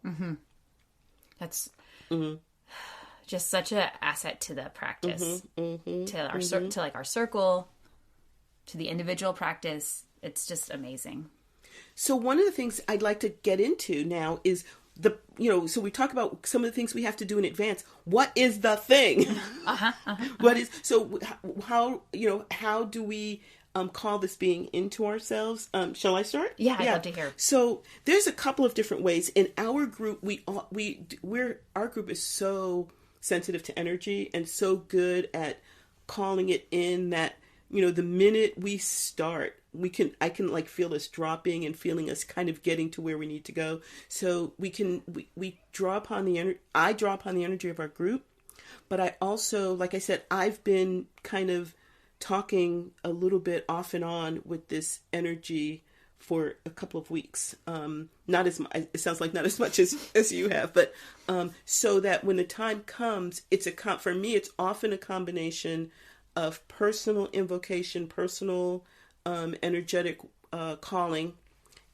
That's just such an asset to the practice, to our circle, to the individual practice. It's just amazing. So one of the things I'd like to get into now is so we talk about some of the things we have to do in advance. What is the thing? What is, so how do we call this being into ourselves? Shall I start? Yeah, I'd love to hear. So there's a couple of different ways. In our group, our group is so sensitive to energy and so good at calling it in that, the minute we start, I can like feel us dropping and feeling us kind of getting to where we need to go. So we draw upon I draw upon the energy of our group, but I also, like I said, I've been kind of talking a little bit off and on with this energy for a couple of weeks. Not as much, it sounds like not as much as you have, but so that when the time comes, for me, it's often a combination of personal invocation, personal energetic calling,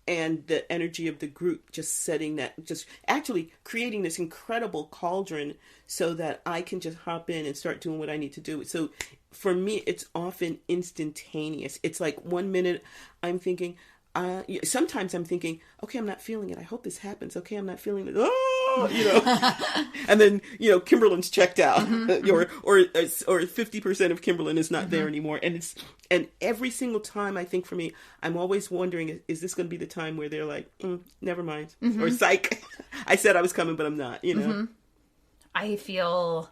and the energy of the group, just setting that, just actually creating this incredible cauldron so that I can just hop in and start doing what I need to do. So for me, it's often instantaneous. It's like 1 minute I'm thinking, sometimes I'm thinking, okay, I'm not feeling it. I hope this happens. Okay, I'm not feeling it. Oh, and then, Kimberlyn's checked out, or 50% of Kimberlyn is not there anymore. And every single time, I think for me, I'm always wondering, is this going to be the time where they're like, never mind, or psych, I said I was coming, but I'm not, I feel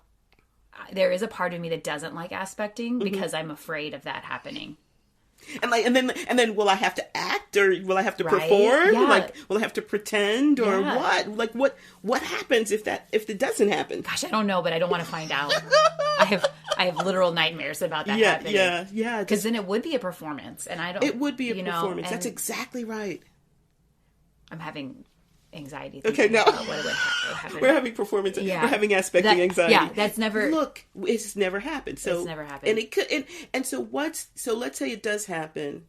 there is a part of me that doesn't like aspecting because I'm afraid of that happening. And then will I have to act, or will I have to perform? Yeah. Like, will I have to pretend, or what? Like, what happens if it doesn't happen? Gosh, I don't know, but I don't want to find out. I have literal nightmares about that happening. Yeah. Because then it would be a performance, and I don't. It would be a performance. That's exactly right. I'm having anxiety. Okay, now what would happen. We're having performance. Yeah. We're having aspecting anxiety. Yeah, that's never. Look, it's never happened. So it's never happened, and it could. And so what's so? Let's say it does happen.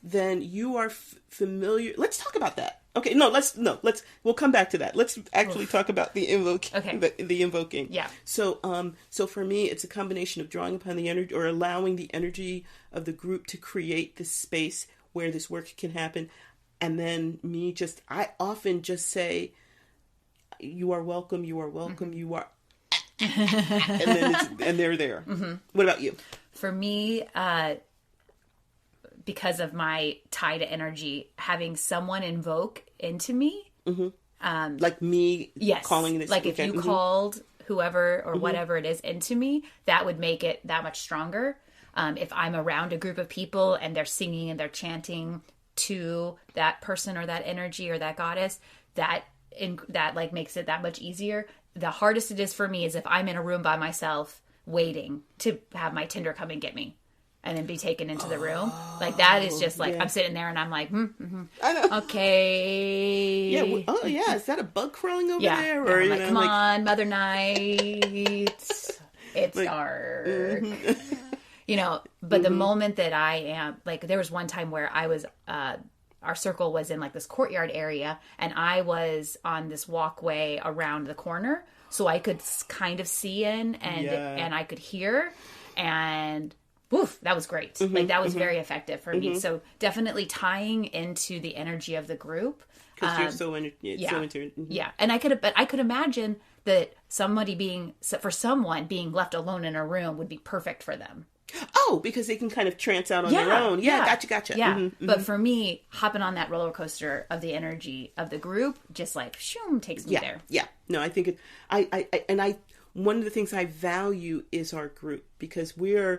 Then you are familiar. Let's talk about that. Okay, we'll come back to that. Let's actually talk about the invoking. Okay. The invoking. Yeah. So for me, it's a combination of drawing upon the energy, or allowing the energy of the group to create this space where this work can happen. And then I often just say, you are welcome, you are welcome, you are, and they're there. Mm-hmm. What about you? For me, because of my tie to energy, having someone invoke into me. Mm-hmm. Like me calling this. Like if you called whoever or whatever it is into me, that would make it that much stronger. If I'm around a group of people and they're singing and they're chanting to that person or that energy or that goddess, that like makes it that much easier. The hardest it is for me is if I'm in a room by myself waiting to have my Tinder come and get me and then be taken into the room. Like that is just like, I'm sitting there and I'm like, I know. Okay. Yeah. Is that a bug crawling over there? Or, I'm like, come on, Mother Night. It's like, dark. Mm-hmm. But the moment that I am, like, there was one time where I was, our circle was in like this courtyard area and I was on this walkway around the corner. So I could kind of see in and I could hear, and woof, that was great. Like that was very effective for me. So definitely tying into the energy of the group. Because you're so into Yeah. And I could imagine that someone being left alone in a room would be perfect for them. Oh, because they can kind of trance out on their own. Yeah, gotcha. Yeah. Mm-hmm. But for me, hopping on that roller coaster of the energy of the group, just like, shoom, takes me there. Yeah. No, I think one of the things I value is our group, because we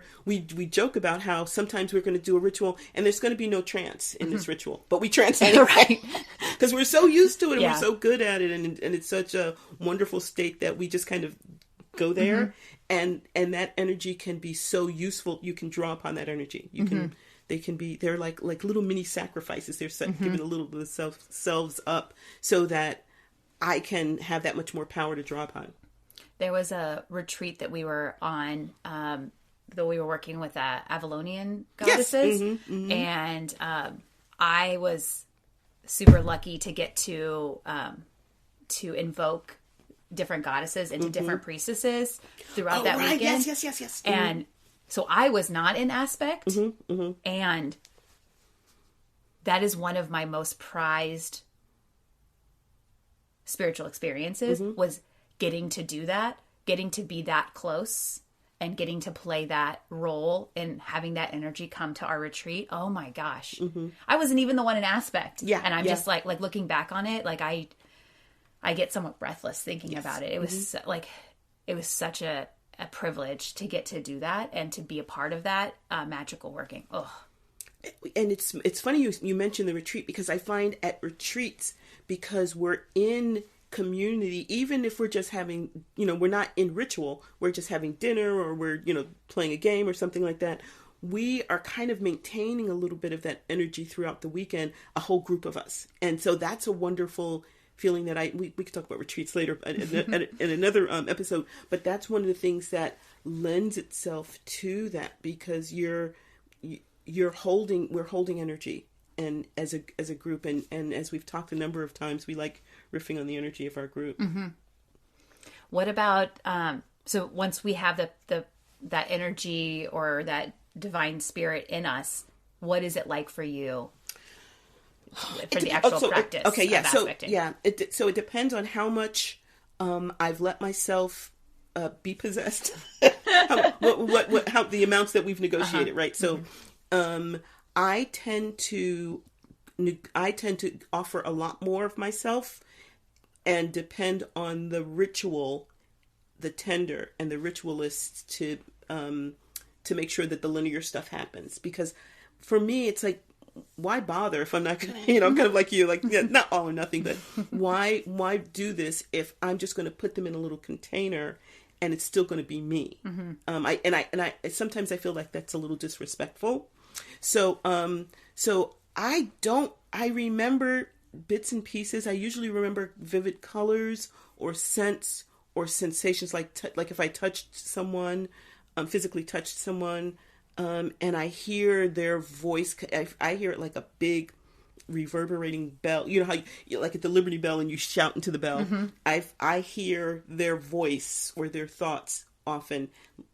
joke about how sometimes we're going to do a ritual and there's going to be no trance in this ritual, but we trance anyway. Right. Because we're so used to it and we're so good at it, and it's such a wonderful state that we just kind of go there, and that energy can be so useful. You can draw upon that energy. You can, they're like little mini sacrifices. They're giving a little bit of selves up so that I can have that much more power to draw upon. There was a retreat that we were on, though we were working with Avalonian goddesses, and I was super lucky to get to invoke different goddesses into different priestesses throughout that weekend. Yes. And so I was not in aspect, and that is one of my most prized spiritual experiences, was getting to do that, getting to be that close, and getting to play that role and having that energy come to our retreat. Oh my gosh. I wasn't even the one in aspect. Yeah. And I'm just like looking back on it, like I get somewhat breathless thinking about it. It was it was such a privilege to get to do that and to be a part of that magical working. Oh. And it's funny you mentioned the retreat, because I find at retreats, because we're in community, even if we're just having, we're not in ritual, we're just having dinner, or we're, playing a game or something like that, we are kind of maintaining a little bit of that energy throughout the weekend, a whole group of us. And so that's a wonderful feeling that we could talk about retreats later in another episode, but that's one of the things that lends itself to that, because we're holding energy, and as a group, and as we've talked a number of times, we like riffing on the energy of our group. What about so once we have that energy or that divine spirit in us, what is it like for you for the actual practice? So it depends on how much I've let myself be possessed. how the amounts that we've negotiated, right? So I tend to offer a lot more of myself, and depend on the ritual, the tender and the ritualist to make sure that the linear stuff happens. Because for me, it's like, why bother if I'm not gonna, I'm kind of like you, like, not all or nothing, but why do this if I'm just going to put them in a little container and it's still going to be me? I sometimes I feel like that's a little disrespectful. So I remember bits and pieces. I usually remember vivid colors or scents or sensations, like if I touched someone, physically touched someone, and I hear their voice. I hear it like a big reverberating bell. You know how you like at the Liberty Bell and you shout into the bell. I hear their voice or their thoughts often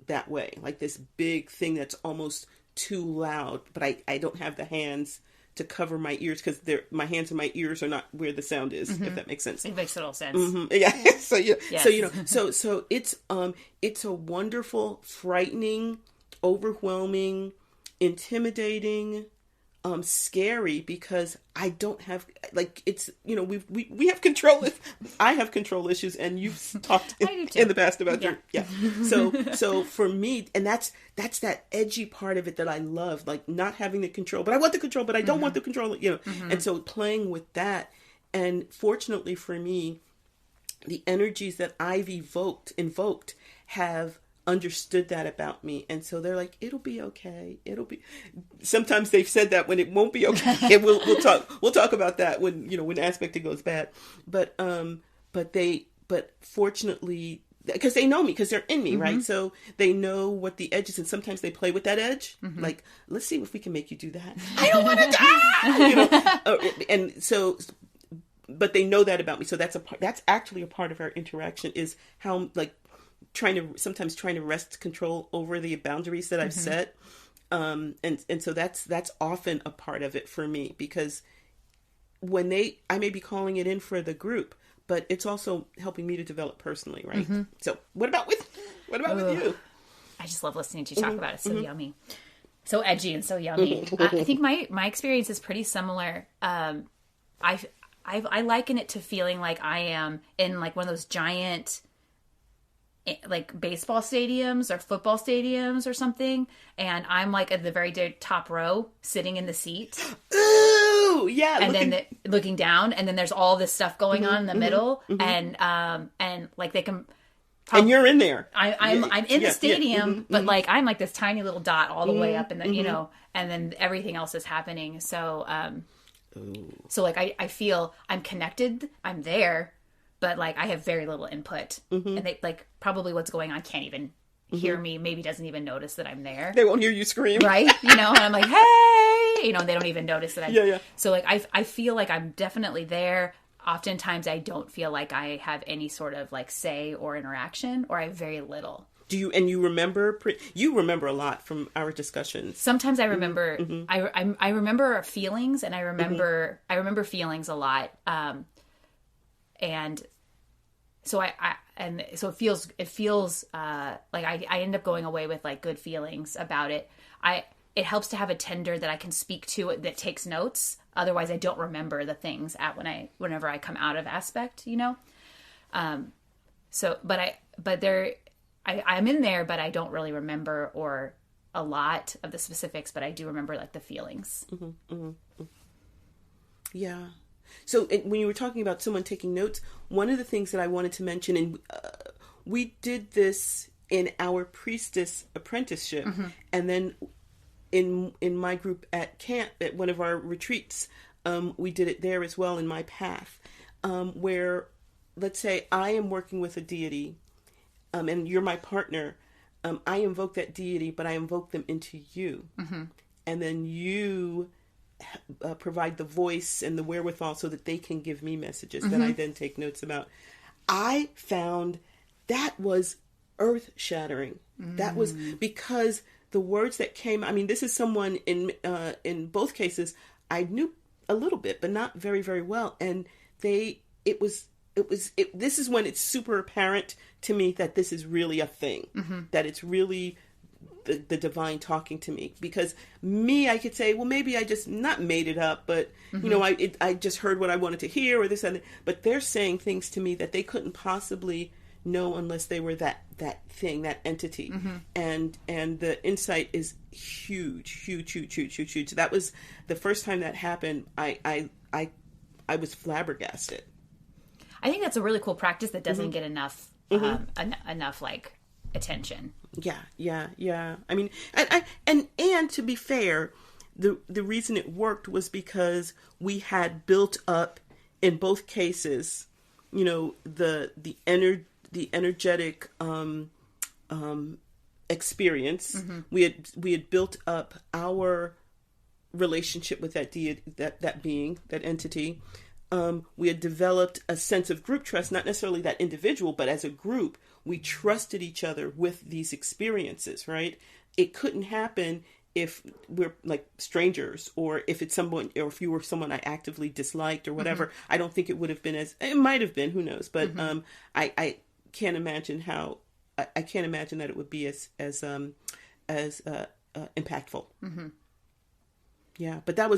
that way, like this big thing that's almost too loud, but I don't have the hands to cover my ears because my hands and my ears are not where the sound is, if that makes sense. It makes total sense. Yeah. So Yes. so it's a wonderful, frightening, overwhelming, intimidating, scary, because I don't have, like, it's, we have control. I have control issues, and you've talked in the past about so for me, and that's that edgy part of it that I love, like not having the control, but I want the control, but I don't want the control, and so playing with that. And fortunately for me, the energies that I've invoked have understood that about me, and so they're like, it'll be okay. Sometimes they've said that when it won't be okay. And we'll talk about that when when aspecting goes bad. But fortunately, because they know me, because they're in me, right? So they know what the edge is, and sometimes they play with that edge. Like, let's see if we can make you do that. I don't want to die. And so, but they know that about me. So that's actually a part of our interaction, is how, like, sometimes trying to wrest control over the boundaries that I've set. And so that's often a part of it for me, because when I may be calling it in for the group, but it's also helping me to develop personally. Right. So what about with you? I just love listening to you talk about it. So yummy, so edgy and so yummy. I think my experience is pretty similar. I liken it to feeling like I am in like one of those giant, like, baseball stadiums or football stadiums or something, and I'm like at the very top row, sitting in the seat. Ooh, yeah. And then looking down, and then there's all this stuff going on in the middle, and like they can. And you're in there. I'm in the stadium, but like I'm like this tiny little dot all the way up, and then and then everything else is happening. So so like I feel I'm connected, I'm there, but like I have very little input, and they, like, probably what's going on can't even hear me, maybe doesn't even notice that I'm there. They won't hear you scream. Right? And I'm like, hey, they don't even notice that I'm Yeah. So like I feel like I'm definitely there. Oftentimes I don't feel like I have any sort of like say or interaction, or I have very little. Do you, and you remember, you remember a lot from our discussions. Sometimes I remember, I remember feelings, and I remember feelings a lot. And so so it feels like I end up going away with like good feelings about it. It helps to have a tender that I can speak to that takes notes. Otherwise I don't remember the things whenever I come out of aspect, so, I'm in there, but I don't really remember or a lot of the specifics, but I do remember like the feelings. Yeah. So when you were talking about someone taking notes, one of the things that I wanted to mention, and we did this in our priestess apprenticeship, and then in my group at camp, at one of our retreats, we did it there as well in my path, where, let's say I am working with a deity, and you're my partner. I invoke that deity, but I invoke them into you, and then you provide the voice and the wherewithal so that they can give me messages that I then take notes about. I found that was earth-shattering. That was because the words that came, I mean, this is someone in both cases I knew a little bit, but not very, very well. And this is when it's super apparent to me that this is really a thing, that it's really the divine talking to me. Because I could say, well, maybe I just not made it up, but I just heard what I wanted to hear, or this and that. But they're saying things to me that they couldn't possibly know unless they were that thing, that entity. And the insight is huge. That was the first time that happened. I was flabbergasted. I think that's a really cool practice that doesn't get enough enough like attention. Yeah. I mean, and to be fair, the reason it worked was because we had built up in both cases, the energetic experience. We had built up our relationship with that deity, that being, that entity. We had developed a sense of group trust, not necessarily that individual, but as a group, we trusted each other with these experiences, right? It couldn't happen if we're like strangers, or if it's someone, or if you were someone I actively disliked or whatever, I don't think it would have been it might have been, who knows, but I can't imagine how, I can't imagine that it would be as impactful. Yeah, but that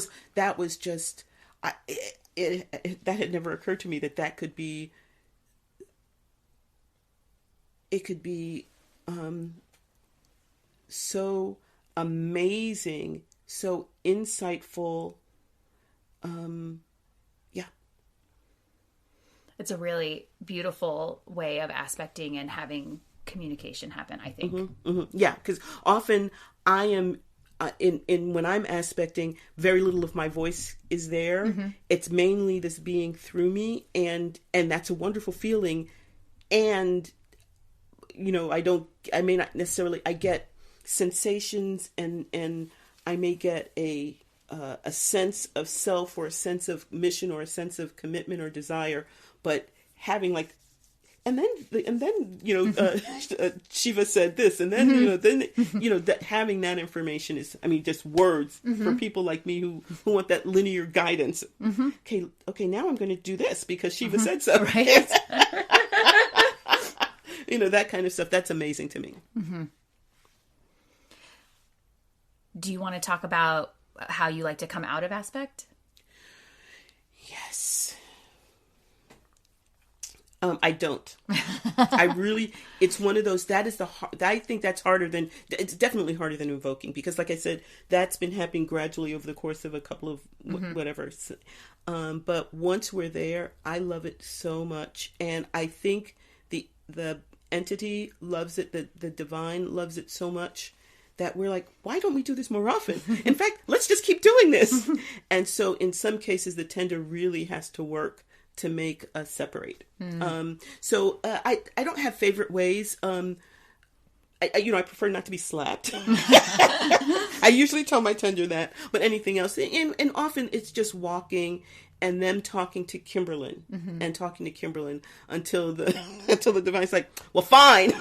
was just, that had never occurred to me that could be, it could be so amazing, so insightful. Yeah. It's a really beautiful way of aspecting and having communication happen, I think. Yeah, because often I am in when I'm aspecting, very little of my voice is there. It's mainly this being through me, and that's a wonderful feeling. And I may not necessarily, I get sensations, and I may get a sense of self, or a sense of mission, or a sense of commitment or desire, but having like, and then Shiva said this, and then that having that information is, I mean, just words for people like me who want that linear guidance. Okay, now I'm going to do this because Shiva said so. Right. That kind of stuff. That's amazing to me. Do you want to talk about how you like to come out of aspect? Yes. I don't. I really, it's one of those, I think that's harder than, it's definitely harder than invoking, because like I said, that's been happening gradually over the course of a couple of whatever. But once we're there, I love it so much. And I think the entity loves it, the divine loves it so much, that we're like, why don't we do this more often? In fact, let's just keep doing this. And so in some cases, the tender really has to work to make us separate. So I don't have favorite ways. I prefer not to be slapped. I usually tell my tender that, but anything else. And often it's just walking and them talking to Kimberlyn and talking to Kimberlyn until the divine's like, well, fine.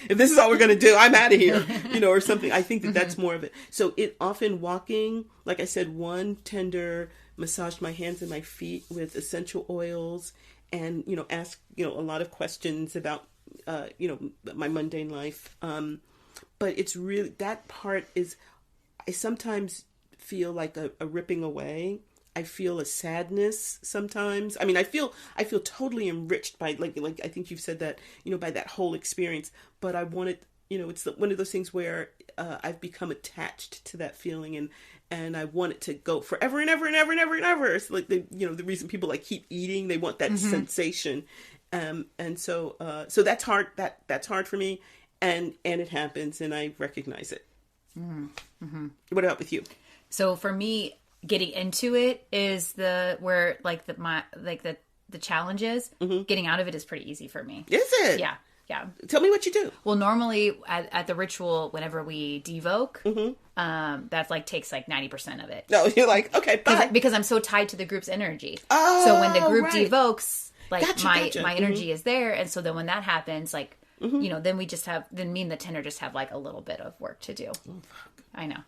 If this is all we're going to do, I'm out of here, or something. I think that's more of it. So it often walking, like I said, one tender massaged my hands and my feet with essential oils, and, ask, a lot of questions about, my mundane life. But it's really, that part is, I sometimes feel like a ripping away. I feel a sadness sometimes. I mean, I feel totally enriched by, like I think you've said that, by that whole experience. But I want it, it's one of those things where I've become attached to that feeling, and I want it to go forever and ever and ever and ever and ever. It's like the reason people like keep eating, they want that sensation, and so that's hard. That's hard for me, and it happens, and I recognize it. What about with you? So for me, getting into it is the challenges. Getting out of it is pretty easy for me. Is it? Yeah. Tell me what you do. Well, normally at the ritual, whenever we devoke, that takes 90% of it. No, you're like, okay, bye. Because I'm so tied to the group's energy. Oh, so when the group right. devokes, Gotcha. my energy is there, and so then when that happens, then we just have, then me and the tender just have a little bit of work to do. Oh, fuck. I know.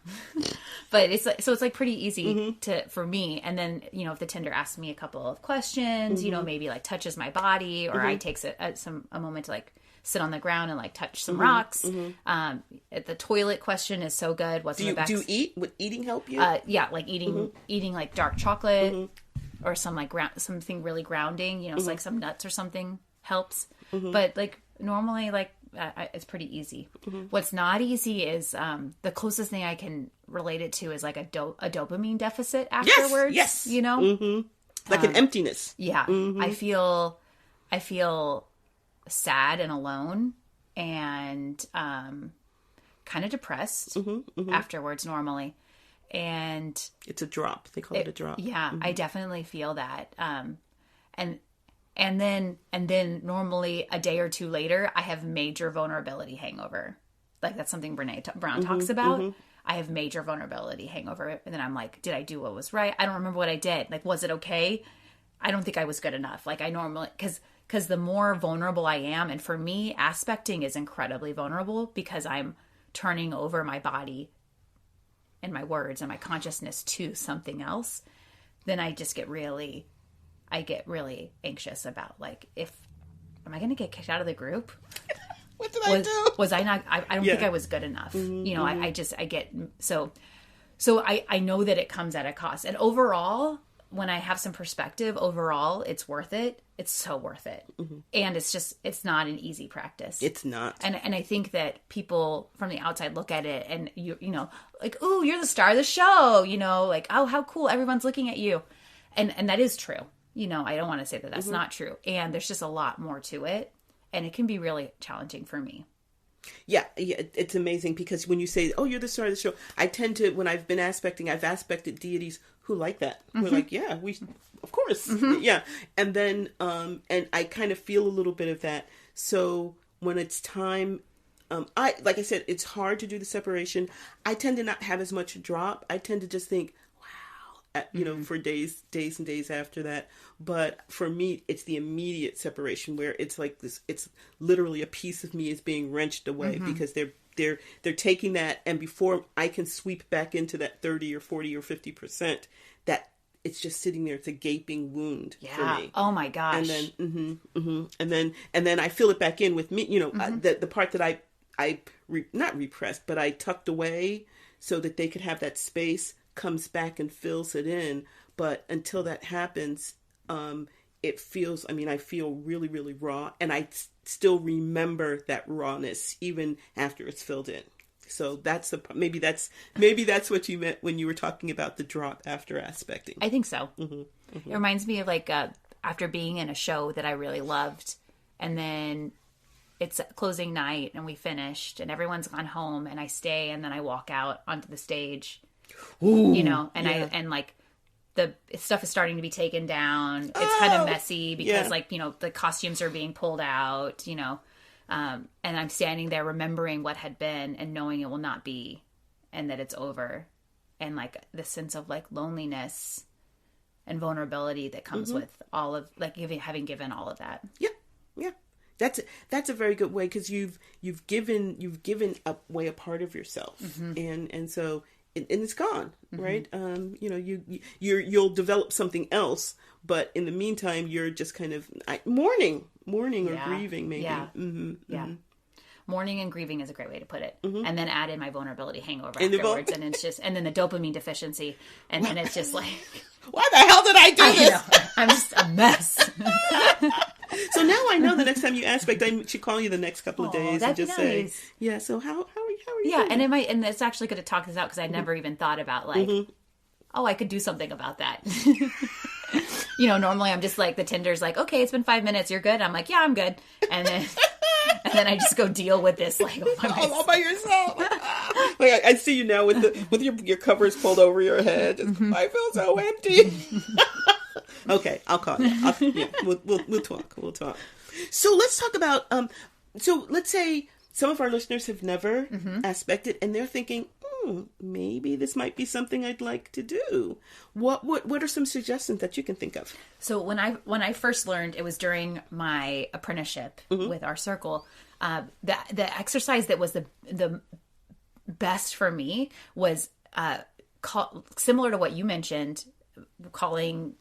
But it's pretty easy for me. And then, if the tender asks me a couple of questions, maybe touches my body, or I takes a moment to sit on the ground and touch some rocks. The toilet question is so good. What's in the back? Do you eat? Would eating help you? Yeah, eating dark chocolate or some something really grounding, it's some nuts or something helps. But normally it's pretty easy. What's not easy is the closest thing I can relate it to is a dopamine deficit afterwards. Yes. Like an emptiness. Yeah. I feel sad and alone and kind of depressed afterwards normally. And it's a drop. They call it a drop. Yeah, I definitely feel that. And then normally a day or two later, I have major vulnerability hangover. That's something Brene Brown talks about. I have major vulnerability hangover. And then I'm like, did I do what was right? I don't remember what I did. Was it okay? I don't think I was good enough. I normally, because the more vulnerable I am, and for me, aspecting is incredibly vulnerable because I'm turning over my body and my words and my consciousness to something else, then I just get really anxious about like, am I going to get kicked out of the group? What did I do? Was I not, I don't think I was good enough. I get, so I know that it comes at a cost. And overall, when I have some perspective, overall, it's worth it. It's so worth it. And it's not an easy practice. It's not. And I think that people from the outside look at it and you know, like, ooh, you're the star of the show, you know, like, oh, how cool. Everyone's looking at you. And that is true. You know, I don't want to say that that's not true. And there's just a lot more to it. And it can be really challenging for me. Yeah, it's amazing because when you say, oh, you're the star of the show, I tend to, when I've been aspecting, I've aspected deities who like that. We're like, yeah, of course. Yeah. And then, and I kind of feel a little bit of that. So when it's time, like I said, it's hard to do the separation. I tend to not have as much drop. I tend to just think, you know, for days and days after that. But for me, it's the immediate separation where it's like this, it's literally a piece of me is being wrenched away because they're taking that. And before I can sweep back into that 30 or 40 or 50%, that it's just sitting there. It's a gaping wound for me. Oh my gosh. And then, and then I fill it back in with me, you know, the part that not repressed, but I tucked away so that they could have that space, comes back and fills it in. But until that happens, it feels, I feel really, really raw, and I still remember that rawness even after it's filled in. So that's maybe that's what you meant when you were talking about the drop after aspecting. I think so. It reminds me of like after being in a show that I really loved, and then it's closing night and we finished and everyone's gone home and I stay and then I walk out onto the stage. Ooh, you know, and like the stuff is starting to be taken down. It's kind of messy because like, you know, the costumes are being pulled out, you know, and I'm standing there remembering what had been and knowing it will not be and that it's over. And like the sense of like loneliness and vulnerability that comes with all of like having given all of that. Yeah. Yeah. That's a very good way because you've given away a part of yourself. And so and it's gone, right? You know, you'll develop something else, but in the meantime, you're just kind of mourning or grieving, maybe. Yeah. Mourning and grieving is a great way to put it. And then add in my vulnerability hangover afterwards, and it's just, and then the dopamine deficiency, and then it's just like, why the hell did I do this? Know, I'm just a mess. So now I know the next time you aspect, I should call you the next couple of days and just say, yeah. So how are you? Yeah, doing? and it's actually good to talk this out because I never even thought about like, oh, I could do something about that. You know, normally I'm just like the Tinder's like, okay, it's been 5 minutes, you're good. I'm like, yeah, I'm good, and then I just go deal with this like all by yourself. Like I see you now with your covers pulled over your head. I feel so empty. Okay, I'll call you. We'll talk. We'll talk. So let's talk about. So let's say some of our listeners have never aspected, and they're thinking, maybe this might be something I'd like to do. What are some suggestions that you can think of? So when I first learned, it was during my apprenticeship with our circle. The exercise that was the best for me was similar to what you mentioned, calling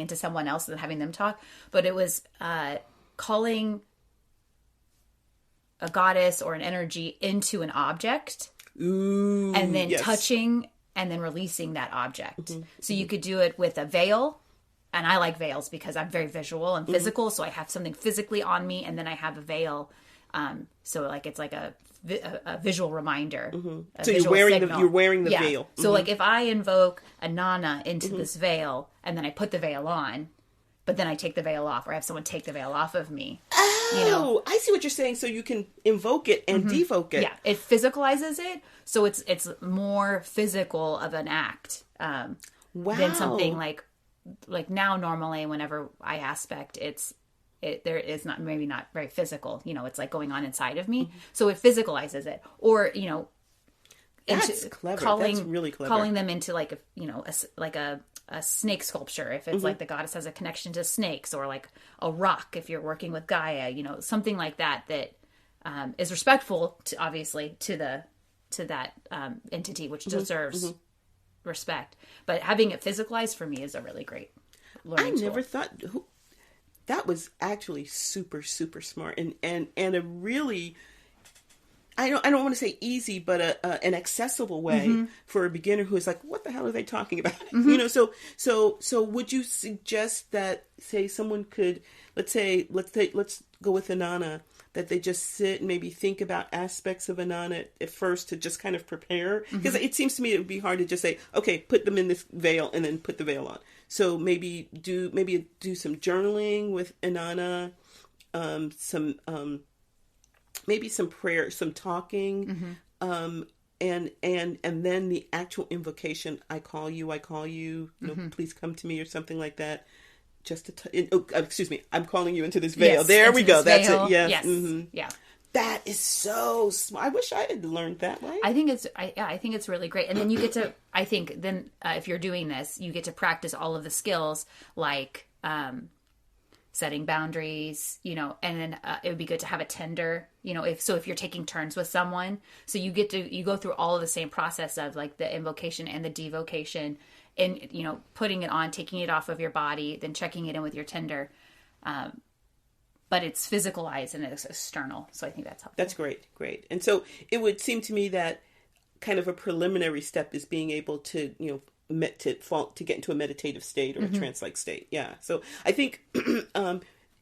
into someone else and having them talk, but it was calling a goddess or an energy into an object. Ooh, and then yes. touching and then releasing that object. So you could do it with a veil, and I like veils because I'm very visual and physical, so I have something physically on me, and then I have a veil, so like it's like a visual reminder. So you're wearing the veil. So like if I invoke a Nana into this veil, and then I put the veil on, but then I take the veil off, or I have someone take the veil off of me. Oh, you know? I see what you're saying. So you can invoke it and devoke it. Yeah, it physicalizes it, so it's more physical of an act than something like now. Normally, whenever I aspect, there is not very physical. You know, it's like going on inside of me, so it physicalizes it, or you know, that's clever. That's really clever. Calling them into like a snake sculpture if it's like the goddess has a connection to snakes, or like a rock if you're working with Gaia, you know, something like that is respectful to, obviously, to to that entity, which deserves respect. But having it physicalized for me is a really great learning tool. Never thought that was actually super, super smart and a really, I don't want to say easy, but an accessible way for a beginner who is like, what the hell are they talking about? You know, so would you suggest that, say, someone could, let's go with Inanna, that they just sit and maybe think about aspects of Inanna at first to just kind of prepare? Because it seems to me it would be hard to just say, okay, put them in this veil and then put the veil on. So maybe do some journaling with Inanna, maybe some prayer, some talking, and then the actual invocation. I call you, you know, please come to me, or something like that. Just to excuse me, I'm calling you into this veil. Yes, there we go. That's veil. it. Yes. Yes. Yeah. That is so smart. I wish I had learned that way. I think it's really great. And then you get to, I think then if you're doing this, you get to practice all of the skills like setting boundaries, you know, and then it would be good to have a tender, you know, if you're taking turns with someone, so you go through all of the same process of like the invocation and the devocation, and, you know, putting it on, taking it off of your body, then checking it in with your tender. But it's physicalized and it's external. So I think that's helpful. That's great. And so it would seem to me that kind of a preliminary step is being able to, you know, to get into a meditative state or a trance-like state. Yeah. So I think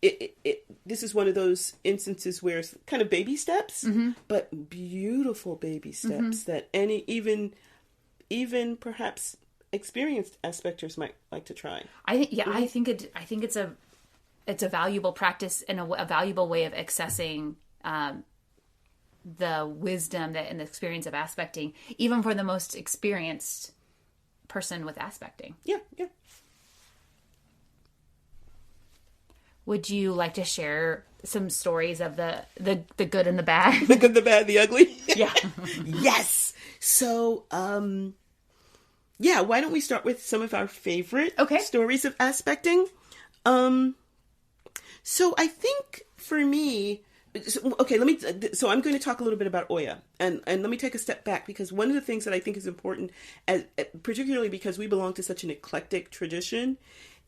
this is one of those instances where it's kind of baby steps, but beautiful baby steps that even perhaps experienced aspecters might like to try. I think it's a valuable practice and a valuable way of accessing the wisdom and the experience of aspecting, even for the most experienced person with aspecting. Yeah. Would you like to share some stories of the good and the bad? The good, the bad, the ugly? Yeah. Yes. So, why don't we start with some of our favorite stories of aspecting? So I think for me, so I'm going to talk a little bit about Oya, and let me take a step back, because one of the things that I think is important, particularly because we belong to such an eclectic tradition,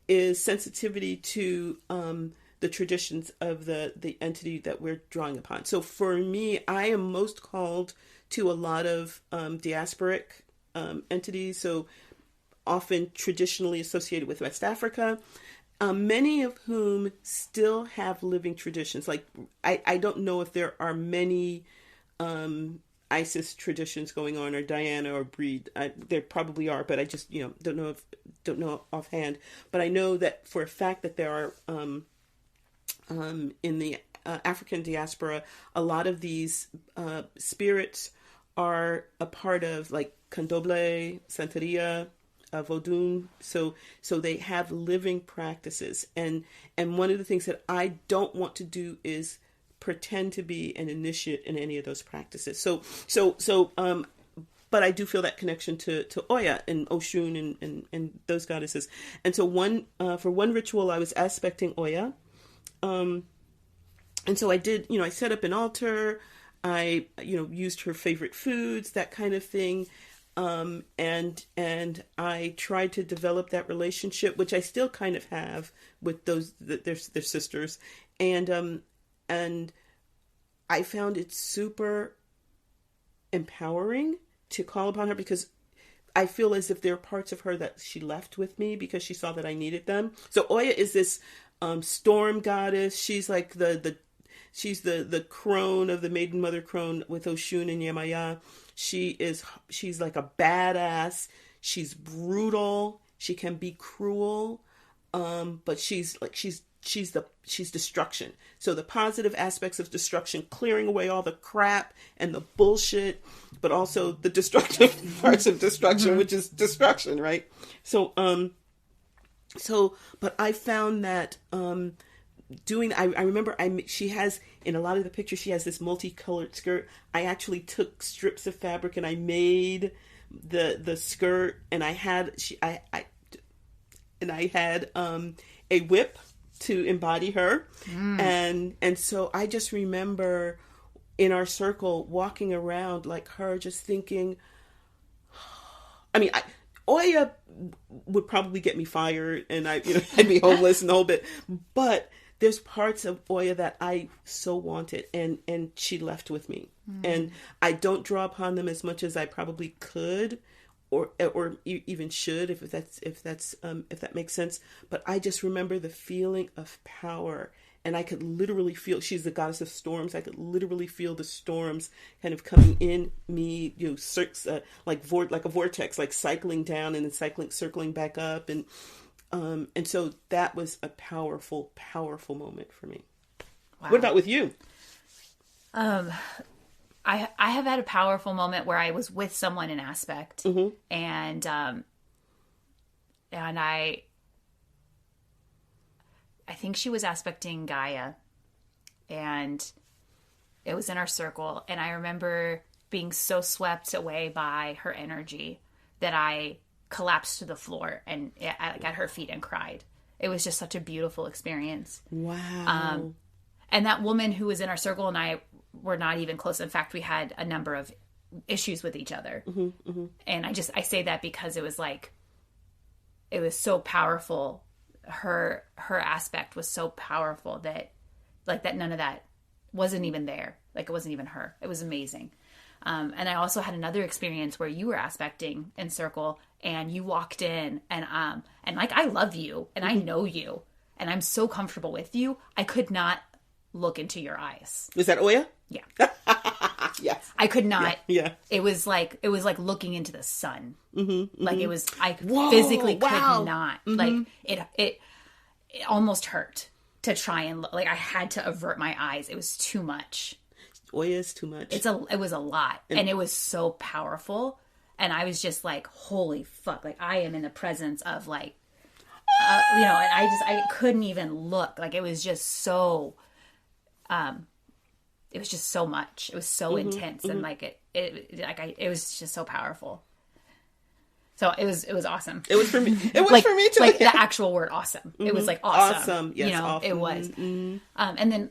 is sensitivity to the traditions of the entity that we're drawing upon. So for me, I am most called to a lot of diasporic entities, so often traditionally associated with West Africa, many of whom still have living traditions. Like, I don't know if there are many Isis traditions going on, or Diana or Breed. There probably are, but I just don't know offhand. But I know that for a fact that there are in the African diaspora, a lot of these spirits are a part of, like, Candomblé, Santeria, Vodun, so they have living practices, and one of the things that I don't want to do is pretend to be an initiate in any of those practices. But I do feel that connection to Oya and Oshun and those goddesses. And so for one ritual, I was aspecting Oya, and so I did. I set up an altar. I used her favorite foods, that kind of thing. And I tried to develop that relationship, which I still kind of have with their sisters. And I found it super empowering to call upon her, because I feel as if there are parts of her that she left with me because she saw that I needed them. So Oya is this, storm goddess. She's like she's the crone of the maiden mother crone with Oshun and Yemaya. She's like a badass. She's brutal. She can be cruel. But she's destruction. So the positive aspects of destruction, clearing away all the crap and the bullshit, but also the destructive parts of destruction, which is destruction, right? But I found that, I remember she has, in a lot of the pictures, she has this multicolored skirt. I actually took strips of fabric and I made the skirt, and I had a whip to embody her. And so I just remember in our circle walking around like her, just thinking, I mean, Oya would probably get me fired and I'd be homeless and the whole bit. But there's parts of Oya that I so wanted and she left with me. And I don't draw upon them as much as I probably could or even should, if that makes sense. But I just remember the feeling of power. And I could literally feel, she's the goddess of storms. I could literally feel the storms kind of coming in me, like a vortex, like cycling down and then circling back up. And so that was a powerful, powerful moment for me. Wow. What about with you? I have had a powerful moment where I was with someone in aspect, and I think she was aspecting Gaia, and it was in our circle. And I remember being so swept away by her energy that I collapsed to the floor and at her feet and cried. It was just such a beautiful experience. Wow. And that woman who was in our circle and I were not even close. In fact, we had a number of issues with each other. And I say that because it was so powerful. Her aspect was so powerful that none of that wasn't even there. Like, it wasn't even her. It was amazing. And I also had another experience where you were aspecting in circle and you walked in and I love you and I know you and I'm so comfortable with you. I could not look into your eyes. Was that Oya? Yeah. Yes. I could not. Yeah. It was like looking into the sun. Like it was, I Whoa, physically wow. could not. Like it almost hurt to try and look. Like I had to avert my eyes. It was too much. Oya is too much. It was a lot. And it was so powerful. And I was just like, holy fuck. Like I am in the presence of like, and I couldn't even look. Like it was just so, it was just so much. It was so intense. And like it was just so powerful. So it was awesome. It was for me. It was for me too. Like the actual word awesome. It was like awesome. Awesome. Yes, awesome. It was. And then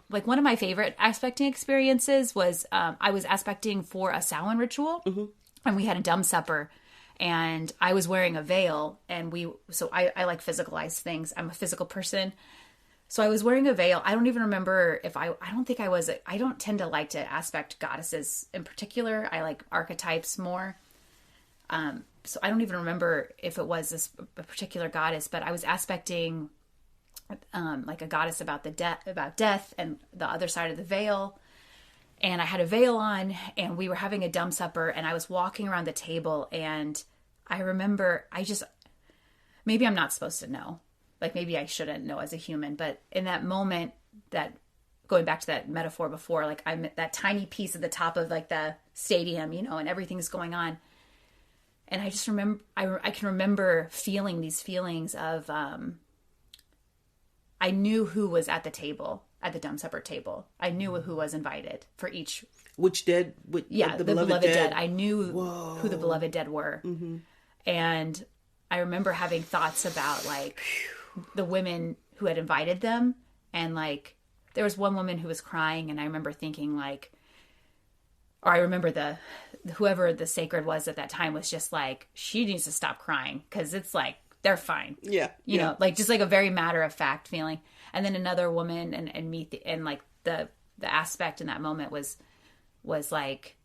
like one of my favorite aspecting experiences was I was aspecting for a Samhain ritual and we had a dumb supper and I was wearing a veil and I like physicalized things. I'm a physical person. So I was wearing a veil. I don't even remember if I don't think I was, I don't tend to like to aspect goddesses in particular. I like archetypes more. So I don't even remember if it was a particular goddess, but I was aspecting like a goddess about death and the other side of the veil. And I had a veil on and we were having a dumb supper and I was walking around the table and I remember maybe I'm not supposed to know. Like maybe I shouldn't know as a human, but in that moment, that going back to that metaphor before, like I'm at that tiny piece at the top of like the stadium, and everything's going on. And I just remember, I can remember feeling these feelings of, I knew who was at the table, at the dumb supper table. I knew who was invited for each. Which dead? The beloved dead. I knew who the beloved dead were. And I remember having thoughts about like the women who had invited them. And like, there was one woman who was crying and I remember thinking like, or I remember whoever the sacred was at that time was just like, she needs to stop crying because it's like, they're fine. Yeah. You know, like just like a very matter of fact feeling. And then another woman and me and like the aspect in that moment was like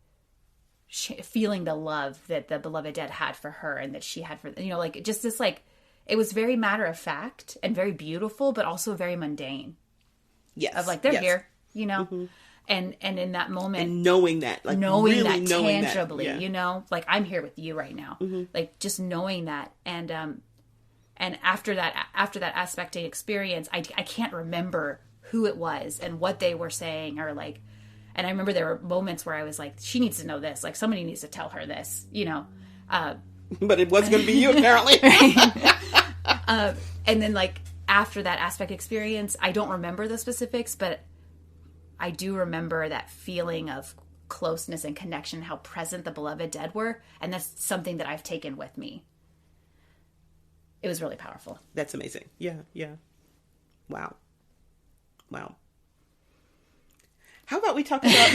feeling the love that the beloved dead had for her and that she had for, like just this, like, it was very matter of fact and very beautiful, but also very mundane. Yes. Of like, they're here, And in that moment, and knowing that, like knowing really that knowing tangibly, that, like I'm here with you right now, like just knowing that, and after that aspecting experience, I can't remember who it was and what they were saying or like, and I remember there were moments where I was like, she needs to know this, like somebody needs to tell her this, but it wasn't going to be you apparently. And then like after that aspect experience, I don't remember the specifics, but I do remember that feeling of closeness and connection, how present the beloved dead were. And that's something that I've taken with me. It was really powerful. That's amazing. Yeah. Yeah. Wow. how about we talk about...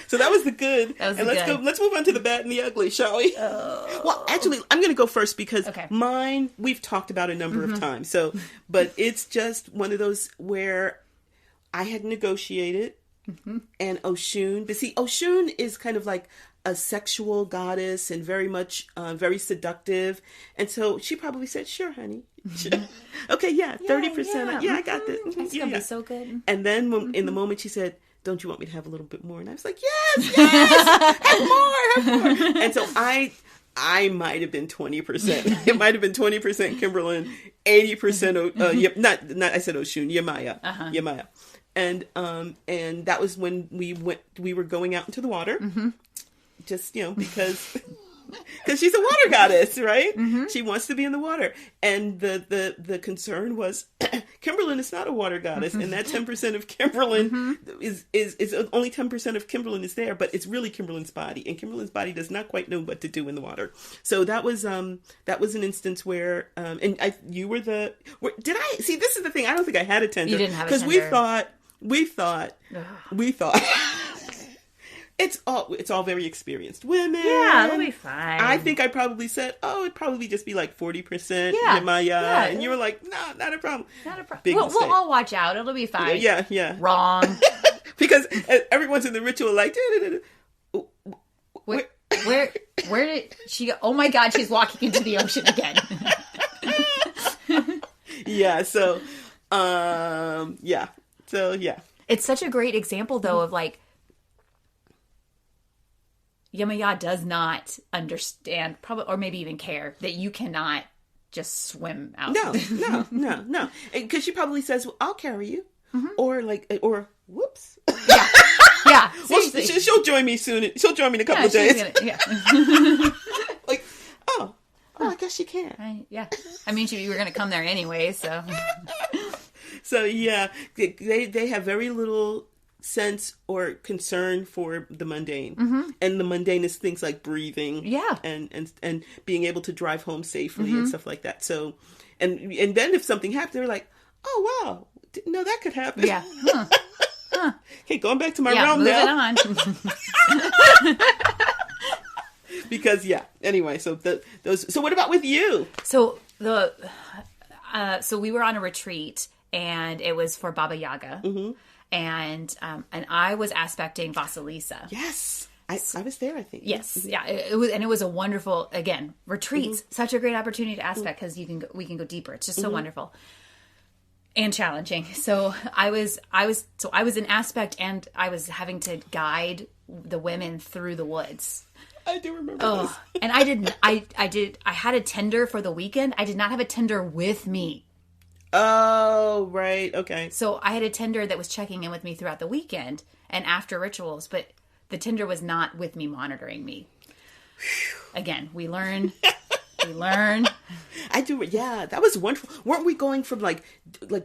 So that was the good. That was and the let's good. go. Let's move on to the bad and the ugly, shall we? Well, actually, I'm going to go first because mine we've talked about a number of times. So, but it's just one of those where I had negotiated, and Oshun. But see, Oshun is kind of like a sexual goddess and very much very seductive, and so she probably said, "Sure, honey." Okay, 30%. Yeah, I got this. It's gonna be so good. And then in the moment she said, "Don't you want me to have a little bit more?" And I was like, "Yes, have more." And so I might have been 20%. It might have been 20% Kimberlyn, 80% not I said Oshun, Yemaya. Yemaya. And that was when we were going out into the water. Just, because she's a water goddess, right? She wants to be in the water. And the concern was Kimberlyn is not a water goddess, and that 10% of Kimberlyn is only 10% of Kimberlyn is there, but it's really Kimberlyn's body, and Kimberlyn's body does not quite know what to do in the water. So that was an instance where you were did I see? This is the thing. I don't think I had a tender. You didn't have a tender because we thought. It's all very experienced women. Yeah, it'll be fine. I think I probably said, it'd probably just be like 40%. Yeah. And you were like, no, not a problem. Not a problem. Big We'll mistake. all watch out. It'll be fine. Yeah. Wrong. Because everyone's in the ritual like, Where did she go? Oh my God, she's walking into the ocean again. So, It's such a great example, though, of like, Yemaya does not understand, probably, or maybe even care, that you cannot just swim out. No. Because she probably says, well, I'll carry you. Or whoops. Yeah. Well, she'll join me soon. She'll join me in a couple of days. Like, I guess she can. I mean, you were going to come there anyway, so. So, yeah, they have very little sense or concern for the mundane. And the mundane is things like breathing. Yeah. And being able to drive home safely and stuff like that. So, and then if something happens, they're like, oh, wow, didn't know that could happen. Yeah. Okay, going back to my realm now. Moving on. Because, anyway, so so what about with you? So so we were on a retreat, and it was for Baba Yaga. And I was aspecting Vasilisa. Yes. I was there, I think. Yes. Yeah. It was a wonderful, again, retreats. Such a great opportunity to aspect, because we can go deeper. It's just so wonderful and challenging. So I was in aspect, and I was having to guide the women through the woods. I do remember this. And I had a tender for the weekend. I did not have a tender with me. Oh, right. Okay. So I had a tender that was checking in with me throughout the weekend and after rituals, but the tender was not with me, monitoring me. Again, we learn. I do. Yeah, that was wonderful. Weren't we going from like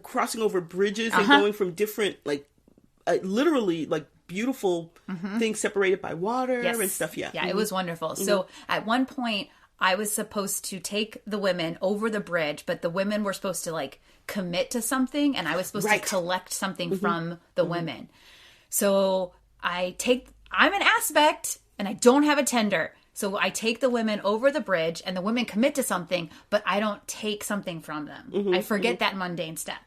crossing over bridges and going from different, literally beautiful things separated by water and stuff? Yeah. Yeah, it was wonderful. So at one point, I was supposed to take the women over the bridge, but the women were supposed to commit to something, and I was supposed to collect something from the women. So I'm an aspect, and I don't have a tender. So I take the women over the bridge, and the women commit to something, but I don't take something from them. I forget that mundane step.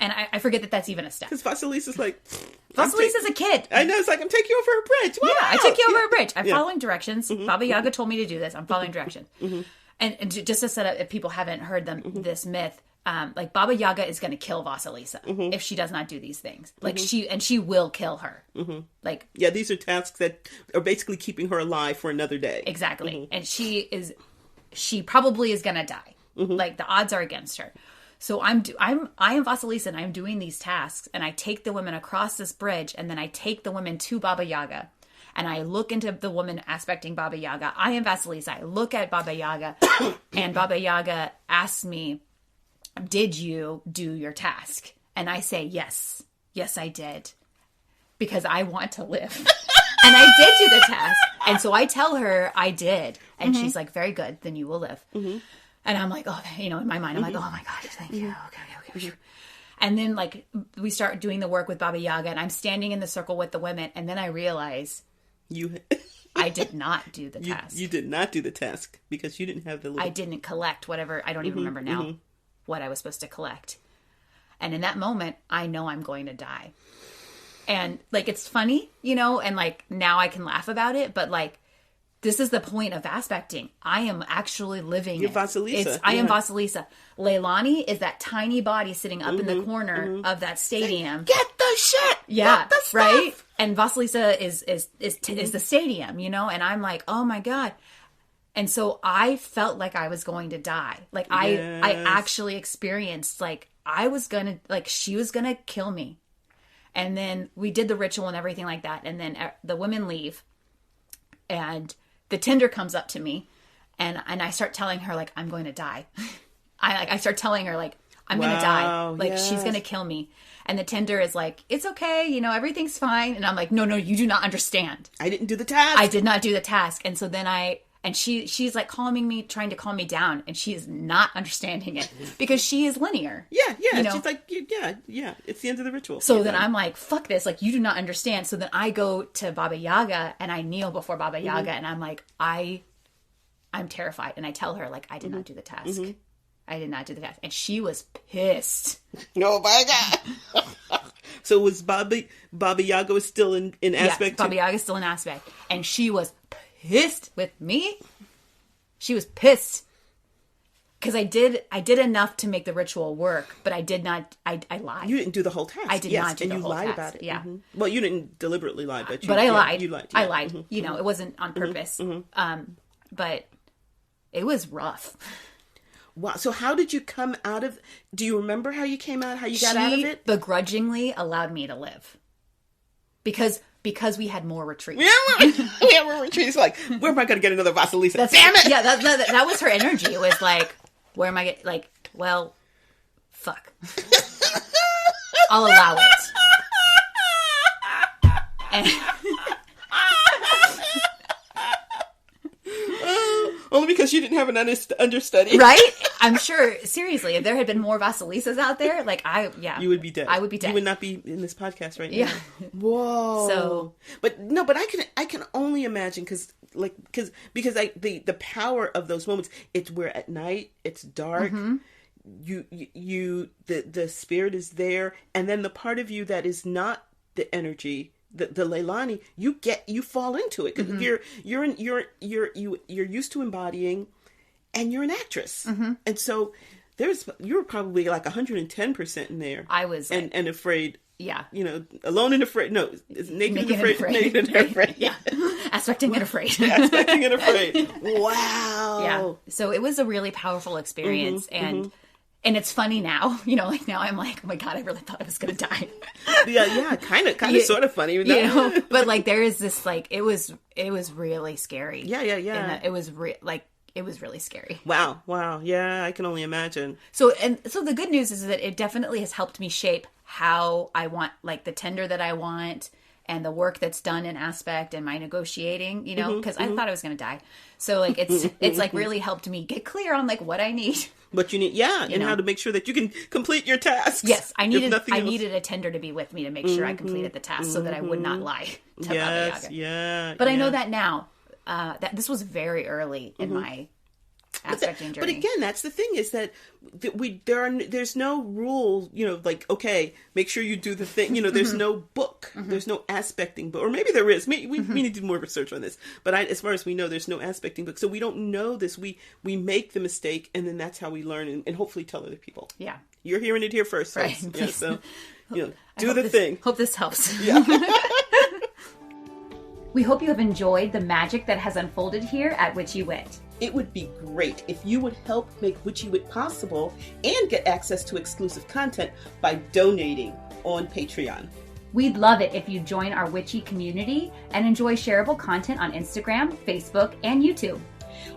And I forget that that's even a step. Because Vasilisa's Vasilisa's a kid. I know, it's like, I'm taking you over a bridge. Wow. Yeah, I took you over a bridge. I'm following directions. Baba Yaga told me to do this. I'm following directions. And just to set up, if people haven't heard this myth, Baba Yaga is going to kill Vasilisa if she does not do these things. She will kill her. These are tasks that are basically keeping her alive for another day. Exactly. And she probably is going to die. The odds are against her. So I am Vasilisa, and I'm doing these tasks, and I take the women across this bridge, and then I take the women to Baba Yaga, and I look into the woman aspecting Baba Yaga. I am Vasilisa. I look at Baba Yaga, and Baba Yaga asks me, did you do your task? And I say, yes, I did, because I want to live. And I did do the task. And so I tell her I did, and she's like, very good, then you will live. And I'm like, in my mind, I'm like, oh my God, thank you. Okay. And then like we start doing the work with Baba Yaga, and I'm standing in the circle with the women, and then I realize I did not do the task. You did not do the task because you didn't have the little... I didn't collect whatever, I don't even remember now what I was supposed to collect. And in that moment, I know I'm going to die. And like, it's funny, you know, and like now I can laugh about it, but like, this is the point of aspecting. I am actually living. You're Vasilisa. I am Vasilisa. Leilani is that tiny body sitting up in the corner of that stadium. Get the shit. Yeah, the stuff. right. And Vasilisa is the stadium, you know. And I'm like, oh my god. And so I felt like I was going to die. Like I actually experienced like I was gonna she was gonna kill me. And then we did the ritual and everything like that. And then the women leave, and the tender comes up to me, and I start telling her like I'm going to die. I start telling her like I'm going to die. Like she's going to kill me. And the tender is like, it's okay, you know, everything's fine. And I'm like, no, you do not understand. I didn't do the task. I did not do the task. And so then she's like calming me, trying to calm me down, and she is not understanding it because she is linear. Yeah. You know? She's like, yeah. It's the end of the ritual. So then I'm like, fuck this. Like, you do not understand. So then I go to Baba Yaga and I kneel before Baba Yaga and I'm like, I'm terrified. And I tell her like, I did not do the task. I did not do the task. And she was pissed. Oh my God. So was Baba Yaga was still in aspect? Yeah, Baba Yaga is still in aspect. And she was pissed with me. She was pissed because I did enough to make the ritual work, but I did not. I lied. You didn't do the whole task. I did not do the whole task. And you lied about it. Yeah. Well, you didn't deliberately lie, but I lied. You lied. I lied. You know, it wasn't on purpose. But it was rough. Wow. So how did you come out of? Do you remember how you came out? How you got out of it? Begrudgingly allowed me to live because we had more retreats. We had more retreats. Like, where am I going to get another Vasilisa? Damn it! Yeah, that was her energy. It was like, where am I getting? Like, well, fuck. I'll allow it. And only because you didn't have an understudy, right? I'm sure. Seriously, if there had been more Vasilisas out there, like you would be dead. I would be dead. You would not be in this podcast right now. Yeah. Whoa. So, but I can only imagine because the power of those moments. It's where at night it's dark. The spirit is there, and then the part of you that is not the energy. The Leilani, you fall into it because you're used to embodying, and you're an actress, and so you were probably like 110% in there. I was and afraid. Yeah, you know, alone and afraid. No, it's naked and afraid. Naked and afraid. Yeah, aspecting and afraid. Aspecting and afraid. Wow. Yeah. So it was a really powerful experience, and it's funny now, you know, like now I'm like, oh my God, I really thought I was going to die. Yeah, kind of, sort of funny. You know, but like there is this, like, it was really scary. Yeah. And it was it was really scary. Wow. Yeah, I can only imagine. So the good news is that it definitely has helped me shape how I want, like the tender that I want and the work that's done in aspect and my negotiating, you know, because I thought I was going to die. So like, it's like really helped me get clear on like what I need. What you need, and how to make sure that you can complete your tasks. Yes, I needed a tender to be with me to make sure I completed the task so that I would not lie to Baba Yaga. Yeah. But I know that now. That this was very early in my aspecting journey. But again, that's the thing is that there's no rule, you know, like, okay, make sure you do the thing, you know, there's no book, there's no aspecting book, or maybe there is. We need to do more research on this. But as far as we know, there's no aspecting book, so we don't know this. We make the mistake, and then that's how we learn, and hopefully tell other people. Yeah, you're hearing it here first, right? Yeah, so you know, do the thing. Hope this helps. Yeah. We hope you have enjoyed the magic that has unfolded here at Witchy Wit. It would be great if you would help make Witchy Wit possible and get access to exclusive content by donating on Patreon. We'd love it if you join our Witchy community and enjoy shareable content on Instagram, Facebook, and YouTube.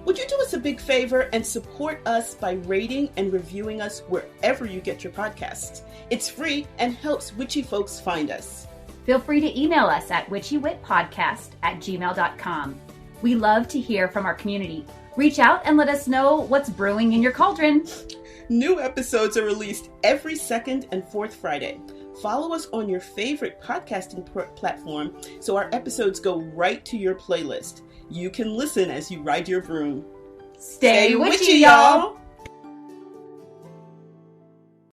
Would you do us a big favor and support us by rating and reviewing us wherever you get your podcasts? It's free and helps witchy folks find us. Feel free to email us at witchywitpodcast@gmail.com. We love to hear from our community. Reach out and let us know what's brewing in your cauldron. New episodes are released every second and fourth Friday. Follow us on your favorite podcasting platform so our episodes go right to your playlist. You can listen as you ride your broom. Stay witchy, y'all!